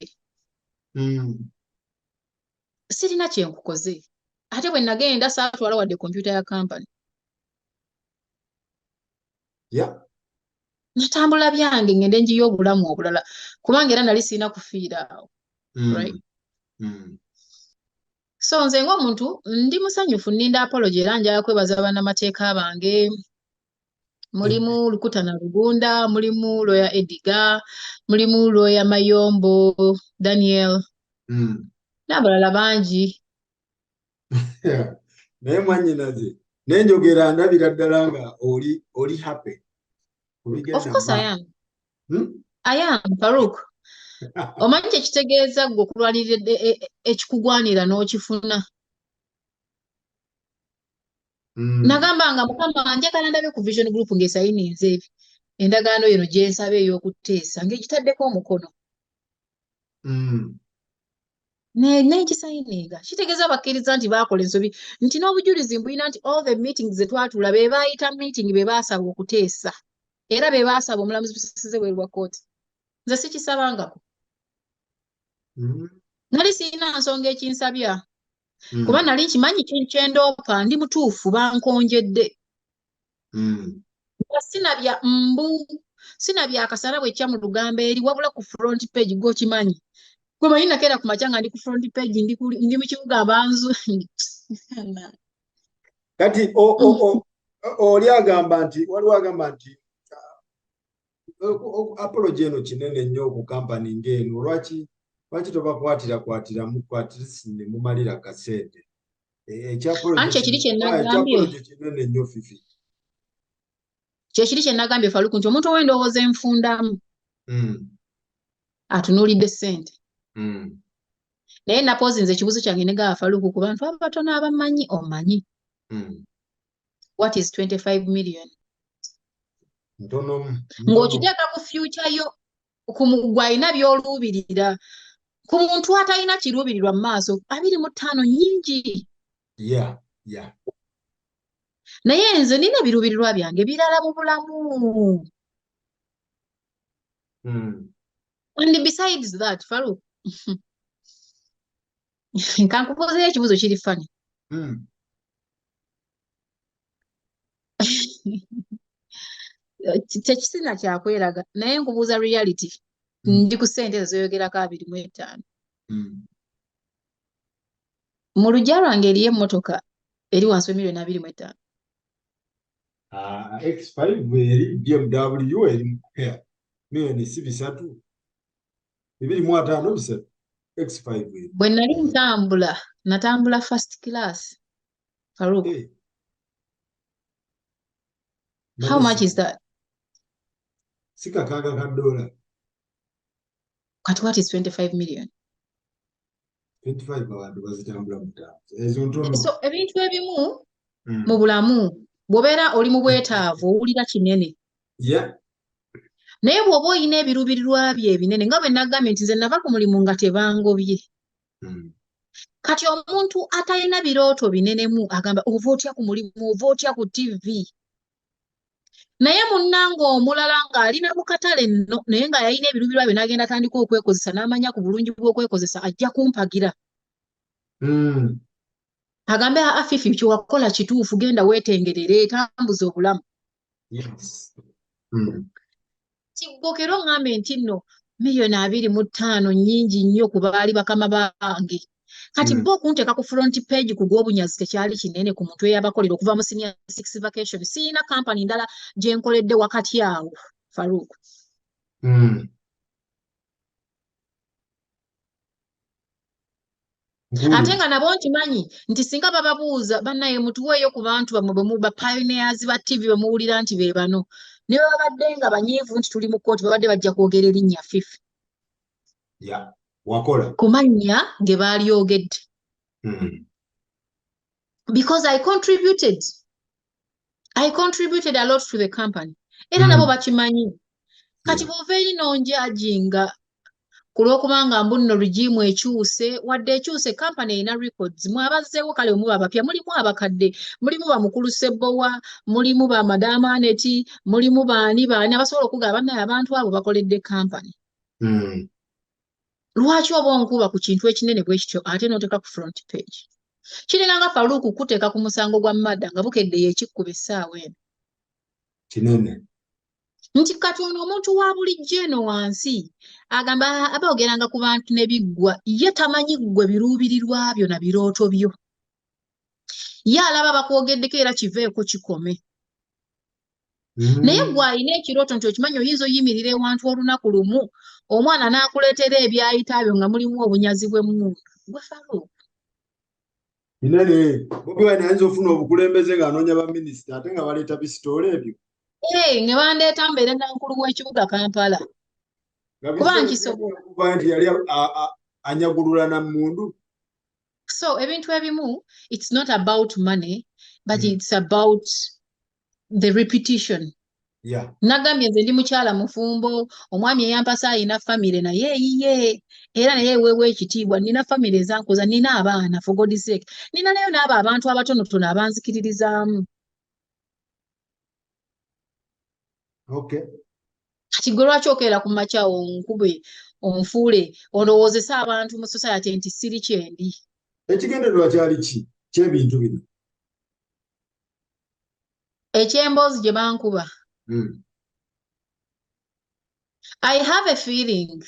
Speaker 2: sirina kyenkukoze ate bwe nagenda saatwala wadde kompyuta ya kampani natambula byange ngende njiyo obulamu obulala kubanga era nali sirina kufiira awo right so nze ng'omuntu ndi musanyufu nninda apology era njala kwebaza bannamateeka bange mulimu Lukutana Lugunda mulimu lawyer Edgar mulimu lawyer Mayombo Daniel n'abalala bangi
Speaker 1: naye mwannyinaze nenjogera ndabira ddala nga oli happy.
Speaker 2: Of course I am. I am, Farouk. Omanyi kyekitegeeza gwe okulwanirira ekikugwanira n'okifuna. Nagambanga mukama njagala ndabe ku vision group ng'esayinize endagaano eno gye nsaba ey'okuteesa ng'egitaddeko omukono. N'egisayininga kitegeeza bakkiriza nti baakola ensobi nti n'obujulizi mbulina nti all the meetings ze twatula be baayita meeting be baasaba okuteesa era be baasaba omulamuzi busisize bweru bwa kkooti nze sikisabangako nali sirina nsonga ekinsabya kuba nali nkimanyi kyendoopa ndi mutuufu bankonjedde sinabya sinabya akasana bwe kya mu lugambo eri wabula ku front page gw'okimanyi gwe manyi nakeera ku makya nga ndi ku front page ndi mu kibuga banzu
Speaker 1: kati oli agamba nti waliwo agamba nti apology eno kinene nnyo ku kampani ng'eno lwaki tobakwatira ne mumalira kasente
Speaker 2: kyekiri kyenagambye
Speaker 1: kinene nnyo Fifi
Speaker 2: kyekiri kyenagambye Faruku nti omuntu ow'endowooza enfundamu atunuulidde ssente naye napoozi nze ekibuzo kyange ne gaba Faruku ku bantu abatono abamanyi omanyi what is 25 million ng'okiteeka ku future yo gw'alina by'oluubirira ku muntu atalina kiruubirirwa mu maaso 25 nnyingi naye nze nina ebiruubirirwa byange birala mu bulamu and besides that Faruku kankubuuzeeyo ekibuzo kiri fani tekisina kyakweraga naye nkubuuza reality ndi ku ssente ezoyogerako 25 mu luggya lwange eriyo emmotoka eri wansi w'emiliyoni 25
Speaker 1: X5 eri BMW eri miliyoni si 3 253 X5 eri
Speaker 2: bwe nali natambula first class Farouk how much is that
Speaker 1: sikakaaga ka dola
Speaker 2: kati what is 25 million
Speaker 1: 25 abantu bazitambula ezo ntono
Speaker 2: so ebintu ebimu mu bulamu bw'obeera oli mu bwetaavu owulira kinene naye bw'oba olina ebiruubirirwa bye ebinene nga bwe nagambye nti nze nava ku mulimu nga tebangobye kati omuntu atalina birooto binenemu agamba ova otya ku mulimu ova otya ku TV naye munnanga omulala ng'alina mu katale nno naye nga yalina ebirubirwa bye n'agenda atandika okwekozesa n'amanya ku bulungi bw'okwekozesa ajja kumpagira agambe Fifi kyewakola kituufu genda weetengerere tambuza obulamu kiggokero ŋŋambe nti nno miliyoni 25 nnyingi nnyo ku baali bakama bange kati bo okunteeka ku front page ku gw'obunyazi tekyali kinene ku muntu eyabakolera okuva mu senior 6 vacation siina kampani ndala gye nkoledde wakati awo Farouk ate nga nabo nkimanyi nti singa bababuuza bannaye mutuweeyo ku bantu bamwe bwe muba pioneers ba TV bamuwulira nti be bano ne babadde nga banyiivu nti tuli mu kkooti babadde bajja kwogera erinnya Fifi
Speaker 1: wakola
Speaker 2: ku mannya ge baalyogedde because I contributed a lot to the company era nabo bakimanyi kati bw'ova eri n'onjajinga ku lw'okubanga mbunno regimu ekyuse wadde ekyuse kampani erina records mwabazzeewo kale omu babapya mulimu abakadde mulimu bamukulu Ssebbowa mulimu ba Madama Aneti mulimu baani abasobola okugaba bannaye abantu abo bakoledde kampani lwaki oba onkuba ku kintu ekinene bwe kityo ate n'oteeka ku front page kiringanga Farouk kuteeka ku musango gwa madda nga bukedde yeekikkuba essaawa eno
Speaker 1: kinene
Speaker 2: nti kati ono omuntu wa bulijjo eno wansi agamba aboogeranga ku bantu ne biggwa ye tamanyi ggwe biruubirirwa byo na birooto byo ye alaba bakwogeddeko era kiveeko kikome naye ggwe alina ekirooto nti okimanyi oyinza oyimirira ewantu olunaku lumu omwana n'akuleetera ebyayita byo nga mulimu obunyazi bw'emmundu gwe Farouk
Speaker 1: kinene Bobi Wine ayinza ofuna obukulembeze ng'anoonya baminisita ate nga baleeta bisitoola ebyo
Speaker 2: ne bandeeta mbeere nankulu w'ekibuga Kampala kuba nkisobola
Speaker 1: nti yali anyagulula na mmundu
Speaker 2: so ebintu ebimu it's not about money but it's about the repetition nagambye nze ndi mukyala mufumbo omwami eyampasa ayina famire naye eyiye era naye eweewa ekitiibwa nina famire ezankuza nina abaana for God's sake nina nayo n'abo abantu abatonotono abanzikiririzaamu kati gwe lwaki okeera ku makya onkube onfuule olowoozesa abantu mu society nti siri kyendi
Speaker 1: ekigendererwa kyali ki ky'ebintu bino
Speaker 2: ekyemboozi gye bankuba I have a feeling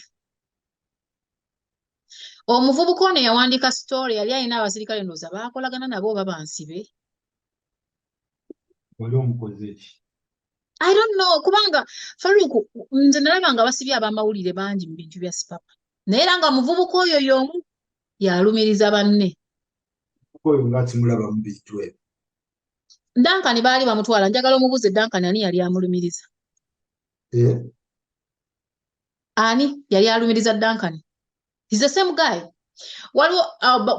Speaker 2: omuvubuka ono yawandiika story yali alina abasirikale ndowooza baakolagana nabo oba bansibe
Speaker 1: wali omukoze eki
Speaker 2: I don't know kubanga Farouk nze nalaba nga basibye abamawulire bangi mu bintu bya sipapa naye era nga muvubuka oyo y'omu yalumiriza banne
Speaker 1: oyo nga kimulaba mu bintu ebyo
Speaker 2: Duncan baali bamutwala njagala omubuuze Duncan ani yali amulumiriza ani yali alumiriza Duncan he's the same guy waliwo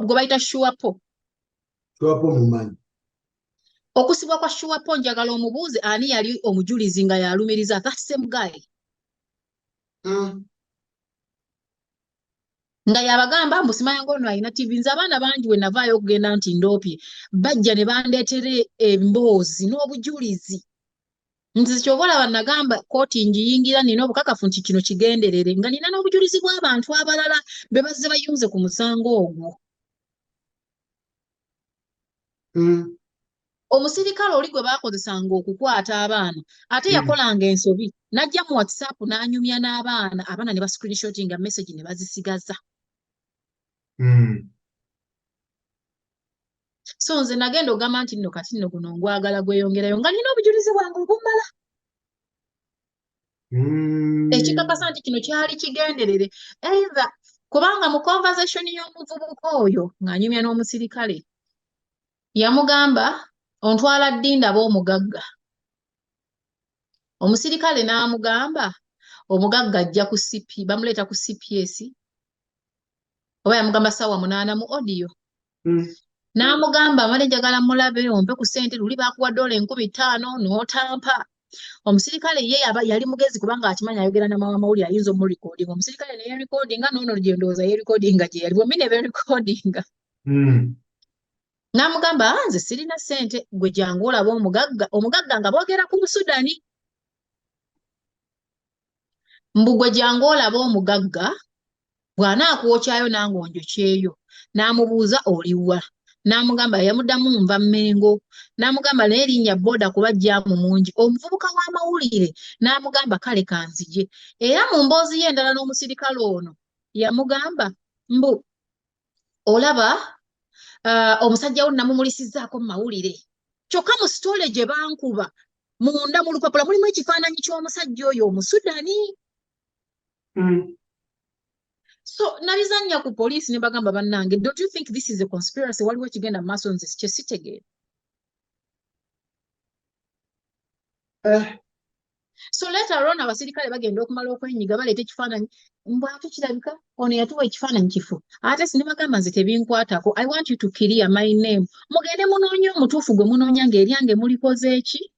Speaker 2: gwe bayita Shuapo
Speaker 1: mumanyi
Speaker 2: okusibwa kwa Shuapo njagala omubuuze ani yali omujulizi nga yalumiriza that same guy nga yabagamba mbusimanya ngono alina TV nze abaana bangi we navaayo okugenda nti ndoopye bajja ne bandeetere emboozi n'obujulizi nti ky'oba olaba nagamba kooti ngiyingira nina obukakafu nti kino kigenderere nga nina n'obujulizi bw'abantu abalala be bazze bayunze ku musango ogwo omusirikale oli gwe baakozesanga okukwata abaana ate yakolanga ensobi n'ajja mu WhatsApp n'anyumya n'abaana abaana ne bascreenshotinga message ne bazisigaza so nze nagenda ogamba nti nno kati nno guno ngwagala gweyongerayo nga nina obujulizi bwange obumala ekikakasa nti kino kyali kigenderere either kubanga mu conversation y'omuvubuka oyo ng'anyumya n'omusirikale yamugamba ontwala ddi ndaba omugagga omusirikale n'amugamba omugagga ajja ku CP bamuleeta ku CPS oba yamugamba ssaawa 8 mu audio n'amugamba male njagala mulabe ompe ku ssente luli baakuwa $50,000 n'otampa omusirikale ye yali mugezi kubanga akimanyi ayogera na maama mawulire ayinza omurecordinga omusirikale ne yerecordinga n'ono gye ndowooza yerecordinga gye yali bombi ne berecordinga n'amugamba nze sirina ssente gwe jangu olaba omugagga nga boogera ku Busudani Mbugwe jangu olaba omugagga bw'anaakwokyayo nange onjokyeyo n'amubuuza oliwa n'amugamba yamuddamu nva Mmengo n'amugamba naye erinnya Boda kuba jjaamu mungi omuvubuka w'amawulire n'amugamba kale kanzije era mu mboozi ye endala n'omusirikale ono yamugamba mbu olaba omusajja wo namumulisizzaako mu mawulire kyokka mu sitole gye bankuba munda mu lupapula mulimu ekifaananyi ky'omusajja oyo Omusudani. So nabizannya ku poliisi ne bagamba bannange, don't you think this is a conspiracy? Waliwo ekigenda maaso nze kye sitegeera. So later on abasirikale bagenda okumala okwenyiga baleeta ekifaananyi mbwate kirabika ono yatuwa ekifaananyi kifu ate sinibagamba nze tebinkwatako. I want you to clear my name. Mugende munoonye omutuufu gwe munoonya ng'eryange mulikoze eki?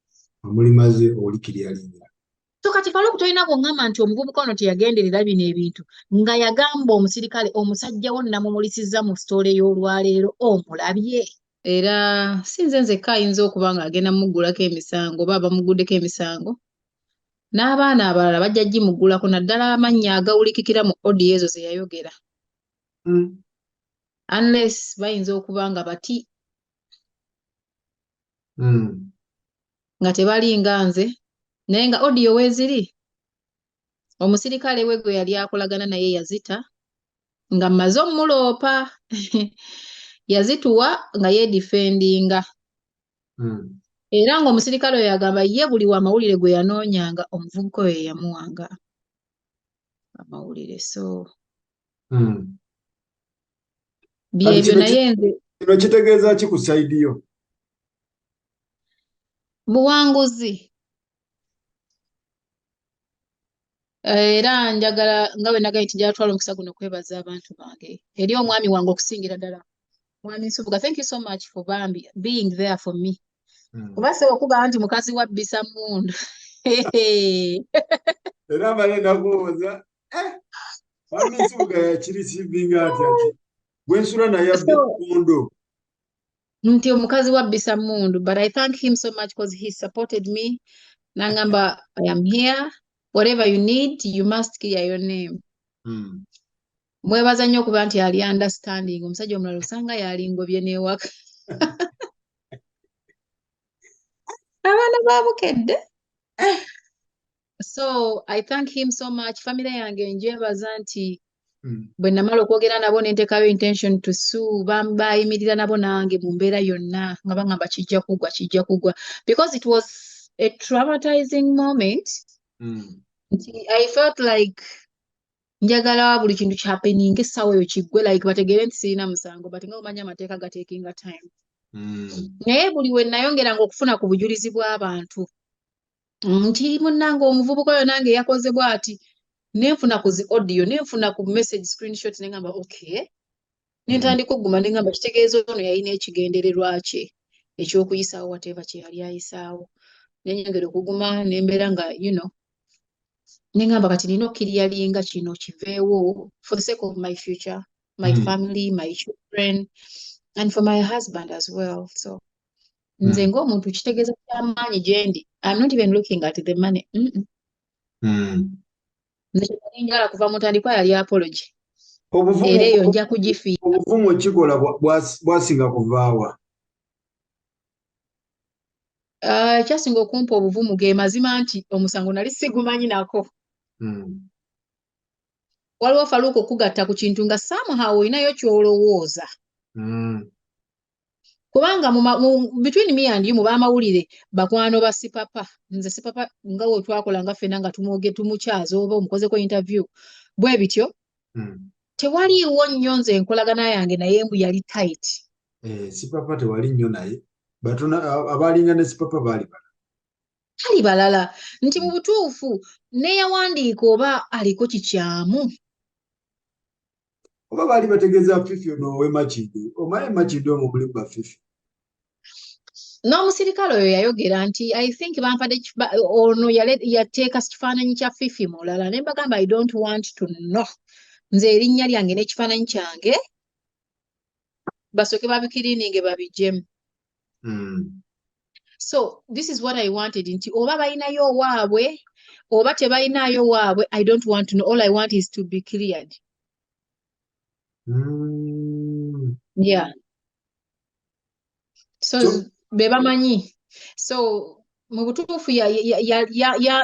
Speaker 1: Mulimaze olikiryalinga.
Speaker 2: So kati Faluku tolina kungamba nti omuvubuka ono teyagenderera bino ebintu nga yagamba omusirikale omusajja wo namumulisizza mu sitole y'olwaleero omulabye. Era sinze nzekka ayinza okuba ng'agenda muggulako emisango oba abamuguddeko emisango n'abaana abalala bajja gimuggulako naddala amannya agawulikikira mu odiyo ezo ze yayogera. Unless bayinza okuba nga bati nga tebalinga nze naye nga odiyo weeziri omusirikale we gwe yali akolagana naye yazita nga mmaze omuloopa yazituwa nga yeedifendinga era ng'omusirikale oyo yagamba ye buli wa amawulire gwe yanoonyanga omuvubuka oyo yamuwanga amawulire. So byebyo naye nze
Speaker 1: kino kitegeeza ki ku sayidi yo?
Speaker 2: buwanguzi. Era njagala nga bwe nagaye nti njagala omukisa guno kwebaza abantu bange eri omwami wange okusingira ddala mwami Nsubuga. Thank you so much for Bambi being there for me. Kuba se okuba nti mukazi wa Bisa Mmundu
Speaker 1: era mbale nakubuuza mwami Nsubuga yakirisivinga ati gwensula naye Bwiino
Speaker 2: nti omukazi wa Bisa Mmundu, but I thank him so much because he supported me nangamba I am here. Whatever you need, you must clear your name. Mwebaza nnyo okuba nti ali understanding. Omusajja omulala osanga yalingobye n'ewaka. Abaana ba Bukedde. So I thank him so much. Family yange njebaza nti bwe namala okwogera nabo ne nteekayo intention to sue bayimirira nabo nange mu mbeera yonna nga bangamba kijja kugwa because it was a traumatizing moment. I felt like njagala buli kintu kyappening essaawa eyo kiggwe like bategeere nti sirina musango but nga omanya amateeka gateekinga time. Naye buli we nayongeranga okufuna ku bujulizi bw'abantu nti munnange omuvubuka oyo nange yakoze bw'ati nenfuna ku zi audio nenfuna ku message screenshot nengamba okay nentandika okuguma nengamba kitegeeza ono yalina ekigendererwa kye eky'okuyisaawo whatever kye yali ayisaawo nenyongera okuguma nembeera nga you know nengamba kati nina okkiriyalinga kino kiveewo for the sake of my future, my family, my children and for my husband as well. So nze ng'omuntu kitegeeza kyamaanyi gye ndi. I'm not even looking at the money. Nze njagala kuva mu ntandikwa yali apology era eyo nja kugifiira.
Speaker 1: Obuvumu okikola bwasinga kuvaawa?
Speaker 2: Kyasinga okumpa obuvumu ge mazima nti omusango nali sigumanyi nako. Waliwo Faluku okugatta ku kintu nga somehow olinayo ky'olowooza. Kubanga between me and you mu baamawulire bakwano ba Sipapa. Nze Sipapa nga we twakola nga ffenna nga tumukyaza oba omukozeko interview bwe bityo tewaliiwo nnyo nze enkolagana yange naye mbu yali tight.
Speaker 1: Sipapa tewali nnyo naye abaalinga ne Sipapa baali
Speaker 2: balala nti mu butuufu neyawandiika oba aliko kikyamu
Speaker 1: oba baali bategeeza Fifi ono ow'Emakindye omaye Emakindye omwo mulimu ba Fifi.
Speaker 2: N'omusirikale oyo yayogera nti I think bampadde ono yateeka kifaananyi kya Fifi mulala ne mbagamba I don't want to know. Nze erinnya lyange n'ekifaananyi kyange basooke babikiriininge babijjemu. So this is what I wanted nti oba balinayo owaabwe oba tebalinayo waabwe I don't want to know, all I want is to be cleared. Yeah. So bebamanyi. So mu butuufu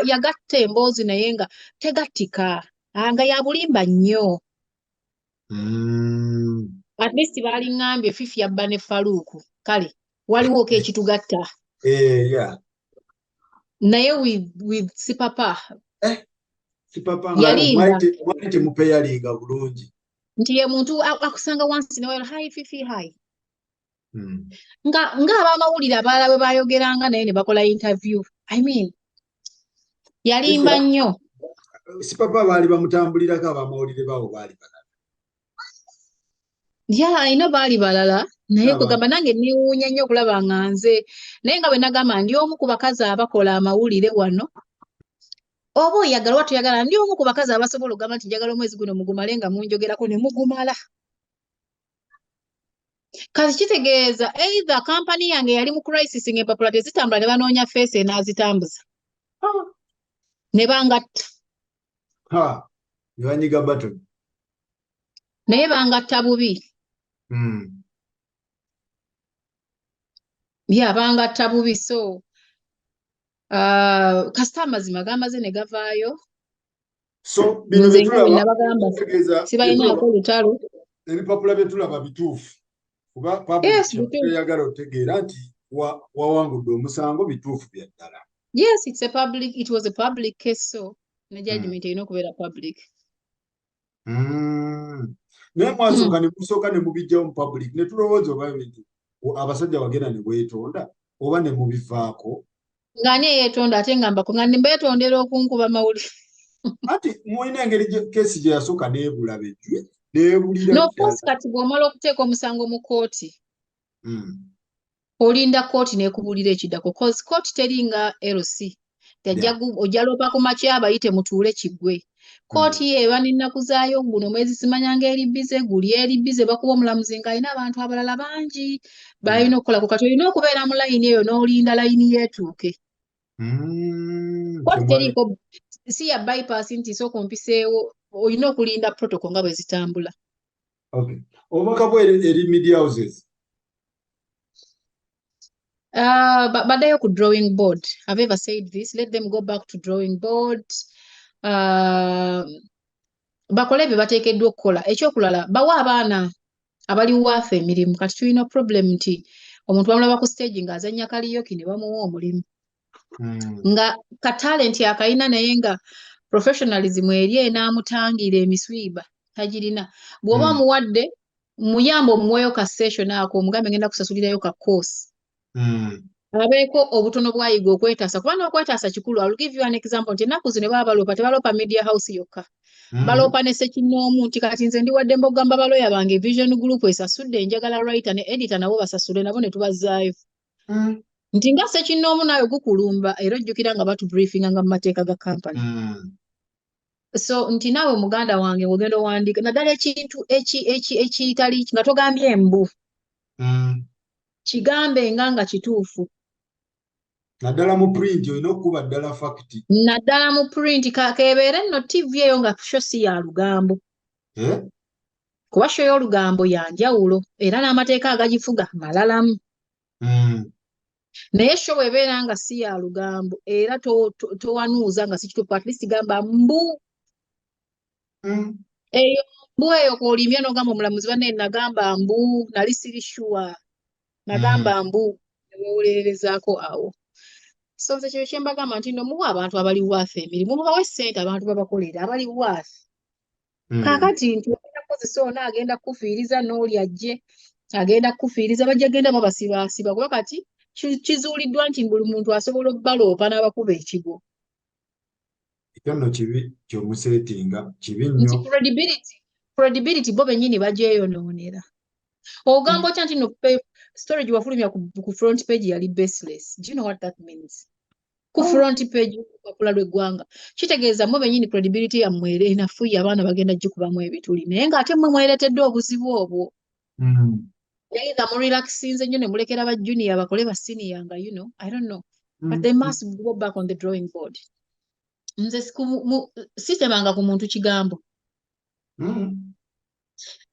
Speaker 2: yagatta emboozi naye nga tegattika nga ya bulimba nnyo. At least baaliŋŋambye Fifi yabba ne Faluuku kale waliwo ko ekitugatta.
Speaker 1: Yeah.
Speaker 2: Naye with Sipapa
Speaker 1: Sipapa
Speaker 2: yalimba
Speaker 1: mwali temupeyalinga bulungi
Speaker 2: nti ye muntu akusanga wansi ne wayala hi Fifi hi. nga abamawulire abalala bwe bayogeranga naye ne bakola interview. I mean yalimba nnyo.
Speaker 1: Sipapa baali bamutambulirako abamawulire baabo baali balala.
Speaker 2: Ino baali balala naye kugamba nange niwuunya nnyo okulaba nga nze naye nga bwe nagamba ndi omu ku bakazi abakola amawulire wano oba oyagala oba toyagala ndi omu ku bakazi abasobola okugamba nti njagala omwezi guno mugumale nga munjogerako ne mugumala. Kati kitegeeza either kampani yange yali mu crisis ng'empapula tezitambula ne banoonya feesi enaazitambuza ne bangatta.
Speaker 1: Ne banyiga batoni.
Speaker 2: Naye bangatta bubi. Bangatta bubi. So kasita amazima gamaze ne gavaayo.
Speaker 1: So bino
Speaker 2: betulaba sibalinaako olutalo.
Speaker 1: Ebipapula bye tulaba bituufu. Kuba public yagala otegeera nti wawangudde omusango bituufu bya ddala.
Speaker 2: Yes, it was a public case, so ne judgment erina okubeera public.
Speaker 1: Naye musooka ne mubijjawo mu public ne tulowooza oba bintu abasajja bagenda ne bwetonda oba ne mubivaako.
Speaker 2: Ng'ani eyeetonda ate nga mbako nga nimbeetondera okunkuba mawulire.
Speaker 1: Ati mulina engeri keesi gye yasooka n'ebula bejjwe n'ebulira.
Speaker 2: No, course kati bw'omala okuteeka omusango mu kooti. Olinda kooti n'ekubuulira ekiddako. Cause kooti teringa LC. Ojja loopa ku makya bayite mutuule kiggwe. Kooti ye eba n'ennaku zaayo guno mwezi simanyanga eri bize guli eri bize bakuba omulamuzi ng'alina abantu abalala bangi balina okukolako. Kati olina okubeera mu layini eyo n'olinda layini yeetuuke. Kooti teriiko si ya bypass nti sooka ompiseewo olina okulinda protocol nga bwe zitambula.
Speaker 1: Okay. Obubaka bwe eri media houses.
Speaker 2: Baddayo ku drawing board. I've ever said this. Let them go back to drawing board. Bakole bye bateekeddwa okukola. Ekyokulala bawa abaana abali waafe emirimu. Kati tulina problem nti omuntu bamulaba ku stage ng'azannya kaliyoki ne bamuwa omulimu. Nga ka talent akayina naye nga professionalism eri enaamutangira emiswiba tagirina. Bw'oba omuwadde muyamba omuweeyo ka session ako omugambe ngenda kusasulirayo ka course. Abeeko obutono bwayiga okwetaasa kuba n'okwetaasa kikulu. I'll give you an example nti ennaku zino baba baloopa tebaloopa media house yokka. Baloopa ne Ssekinnoomu nti kati nze ndiwadde mbogamba baloya bange Vision Group esasudde njagala writer ne editor nabo basasule nabo ne tubazzaayo. Nti nga Ssekinnoomu naawe gukulumba era ojjukira nga batubriefinga nga mu mateeka ga kampani. So nti naawe muganda wange ogenda owandiika naddala ekintu ekitali nga togambye embu. Kigambe nga kituufu.
Speaker 1: Naddala mu print olina okuba ddala fact.
Speaker 2: Naddala mu print kebeere nno TV eyo nga show si ya lugambo. Kuba show y'olugambo ya njawulo era n'amateeka agagifuga malalamu. Naye show bw'ebeera nga si ya lugambo era towanuuza nga si kituufu at least gamba mbu. Eyo mbu eyo kw'olimbye n'ogamba omulamuzi banne nagamba mbu nali siri sure. Nagamba mbu neweewolererezaako awo. So nze kyo kyembagamba nti nno muwa abantu abali waafe emirimu mubawe ssente abantu babakolera abali waafe. Kaakati nti ogenda kukozesa ono agenda kukufiiriza n'oli ajje agenda kukufiiriza bajja genda babasibaasiba kuba kati kizuuliddwa nti buli muntu asobola okubaloopa n'abakuba ekigo.
Speaker 1: Ekyo nno kibi ky'omuseetinga kibi nnyo.
Speaker 2: Nti credibility bo bennyini bagyeyonoonera. Ogamba otya nti no story gye wafulumya ku front page yali baseless. Do you know what that means? Ku front page lupapula lw'eggwanga kitegeeza mmwe bennyini credibility yammwe enafuye abaana bagenda gikubamu ebituli naye ng'ate mmwe mwereetedde obuzibu obwo. Either murelaxinze nnyo ne mulekera ba junior bakole ba senior nga I don't know but they must go back on the drawing board. nze sitemanga ku muntu kigambo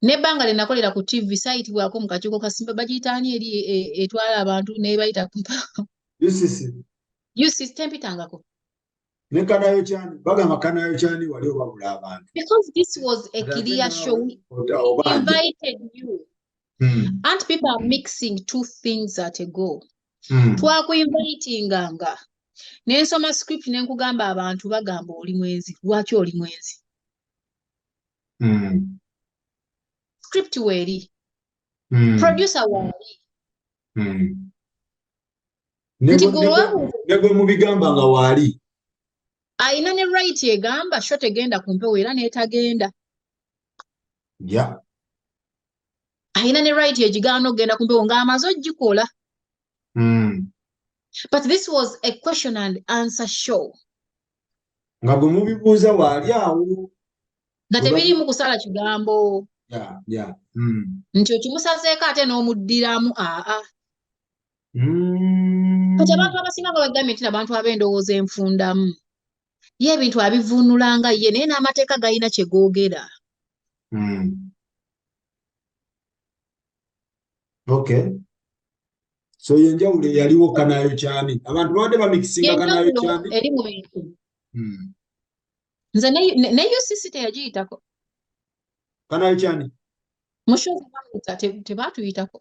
Speaker 2: nebbanga lyenakolera ku TV sayitibwako mu kakiiko kasimba bagiyitaani eri etwala abantu nebayita UCC tempitangako
Speaker 1: ne kanayo cyane bagamba kanayo cyane wali obabula abantu
Speaker 2: because this was a clear show. We invited you. And people are mixing two things at a go. Twakuinvitinganga nensoma script nenkugamba abantu bagamba oli mwenzi lwaki oli mwenzi script weri producer wali
Speaker 1: nego mubigamba nga wali
Speaker 2: ayina ne right egamba shot egenda kumpewo era netagenda ayina ne right egigano ogenda kumpewo ng'amaze ogikola but this was a question and answer show
Speaker 1: nga bwe mubibuuza wali awo
Speaker 2: nga tebirimu kusala kigambo nti okimusazeeko ate n'omuddiramu kati abantu abasinga nga bagambye nti abantu ab'endowooza enfundamu ye ebintu abivuunulanga ye naye n'amateeka galina kye googera
Speaker 1: okay so yenjawulo yaliwo kanayo cyane abantu babadde bamikisinga kanayo cyane
Speaker 2: eri mu bintu nze ne UCC teyagiyitako
Speaker 1: kanayo cyane
Speaker 2: mushozi tebatuyitako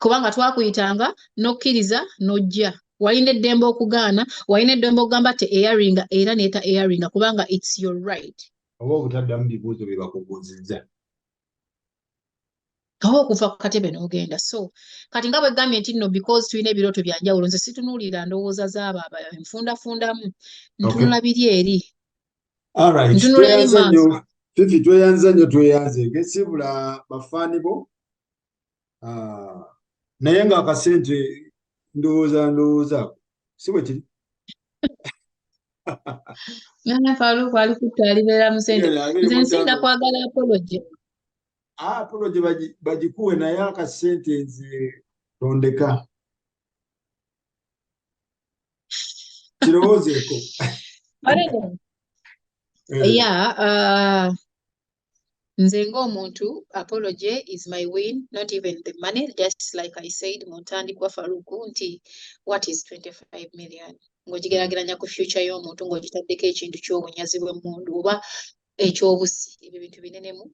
Speaker 2: kubanga twakuyitanga n'okkiriza n'ojja walina eddembe okugaana walina eddembe okugamba te airinga era neeta airinga kubanga it's your right
Speaker 1: oba obutaddamu bibuuzo bye bakubuuzizza
Speaker 2: aho okuva ku katebe n'ogenda so kati nga bwe gambye nti nno because tulina ebirooto bya njawulo nze situnuulira ndowooza z'abo enfundafundamu ntunula biri eri ntunula eri maaso
Speaker 1: Fifi tweyanza nnyo tweyanze ngesibula bafaani bo naye ng'akasente ndowooza si bwe kiri
Speaker 2: Faruku alikutta alibeera mu sente nze nsinga kwagala apology
Speaker 1: apology bagikuwe naye akasente nze tondeka kirowoozeeko
Speaker 2: nze ng'omuntu apology is my win not even the money just like I said mu ntandikwa Faruku nti what is 25 million ng'okigeraageranya ku future y'omuntu ng'ogitaddeko ekintu ky'obunyazi bw'emmundu oba ekyobusi ebyo bintu binenemu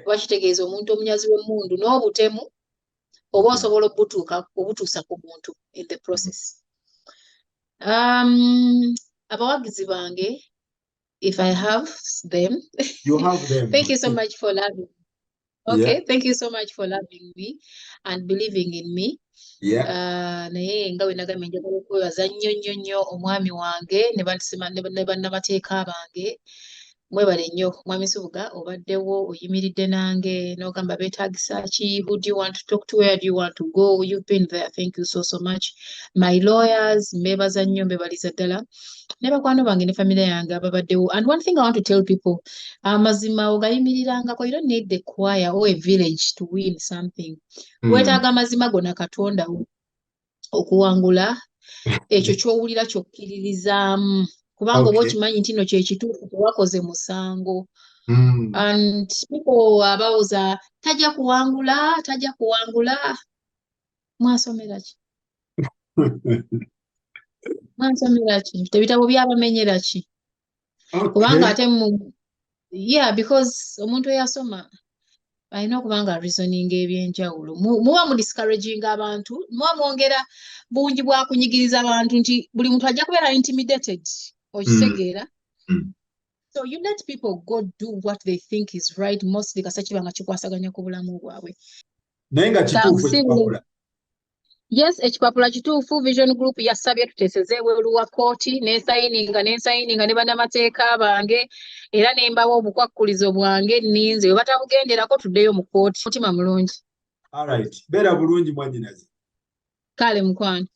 Speaker 2: oba kitegeeza omuntu omunyazi w'emmundu n'obutemu oba osobola obutuusa ku muntu in the process abawagizi bange if I have them.
Speaker 1: You have them.
Speaker 2: Thank you so much for loving me. Okay, yeah. Thank you so much for loving me and believing in me. Naye nga bwe nagambye njagala okwebaza nnyo omwami wange ne bannamateeka bange mwebale nnyo mwami Subuga obaddewo oyimiridde nange n'ogamba beetaagisa ki who do you want to talk to where do you want to go you've been there thank you so much my lawyers mbebaza nnyo mbebaliza ddala ne bakwano bange ne family yange ababaddewo and one thing I want to tell people amazima ogayimirirangako you don't need the choir or a village to win something weetaaga amazima gonna Katonda okuwangula ekyo ky'owulira kyokkiririzaamu kubanga oba okimanyi nti nno kyekituufu tewakoze musango and people abawuza tajja kuwangula mwasomera ki ebitabo byabamenyera ki kubanga ate because omuntu eyasoma alina okubanga reasoning ebyenjawulo muba mu discouraging abantu muba mwongera bungi bwa kunyigiriza abantu nti buli muntu ajja kubeera intimidated okitegeera so you let people go do what they think is right mostly kasa kibanga kikwasaganya ku bulamu bwabwe
Speaker 1: naye nga kituufu ekipapula
Speaker 2: yes ekipapula kituufu vision group yasabye tuteeseze ebweru wa kooti n'ensayininga ne bannamateeka bange era nembawo obukwakkulizo bwange ninze we batabugenderako tuddeyo mu kooti mutima mulungi
Speaker 1: alright beera bulungi mwannyinaze
Speaker 2: kale mukwano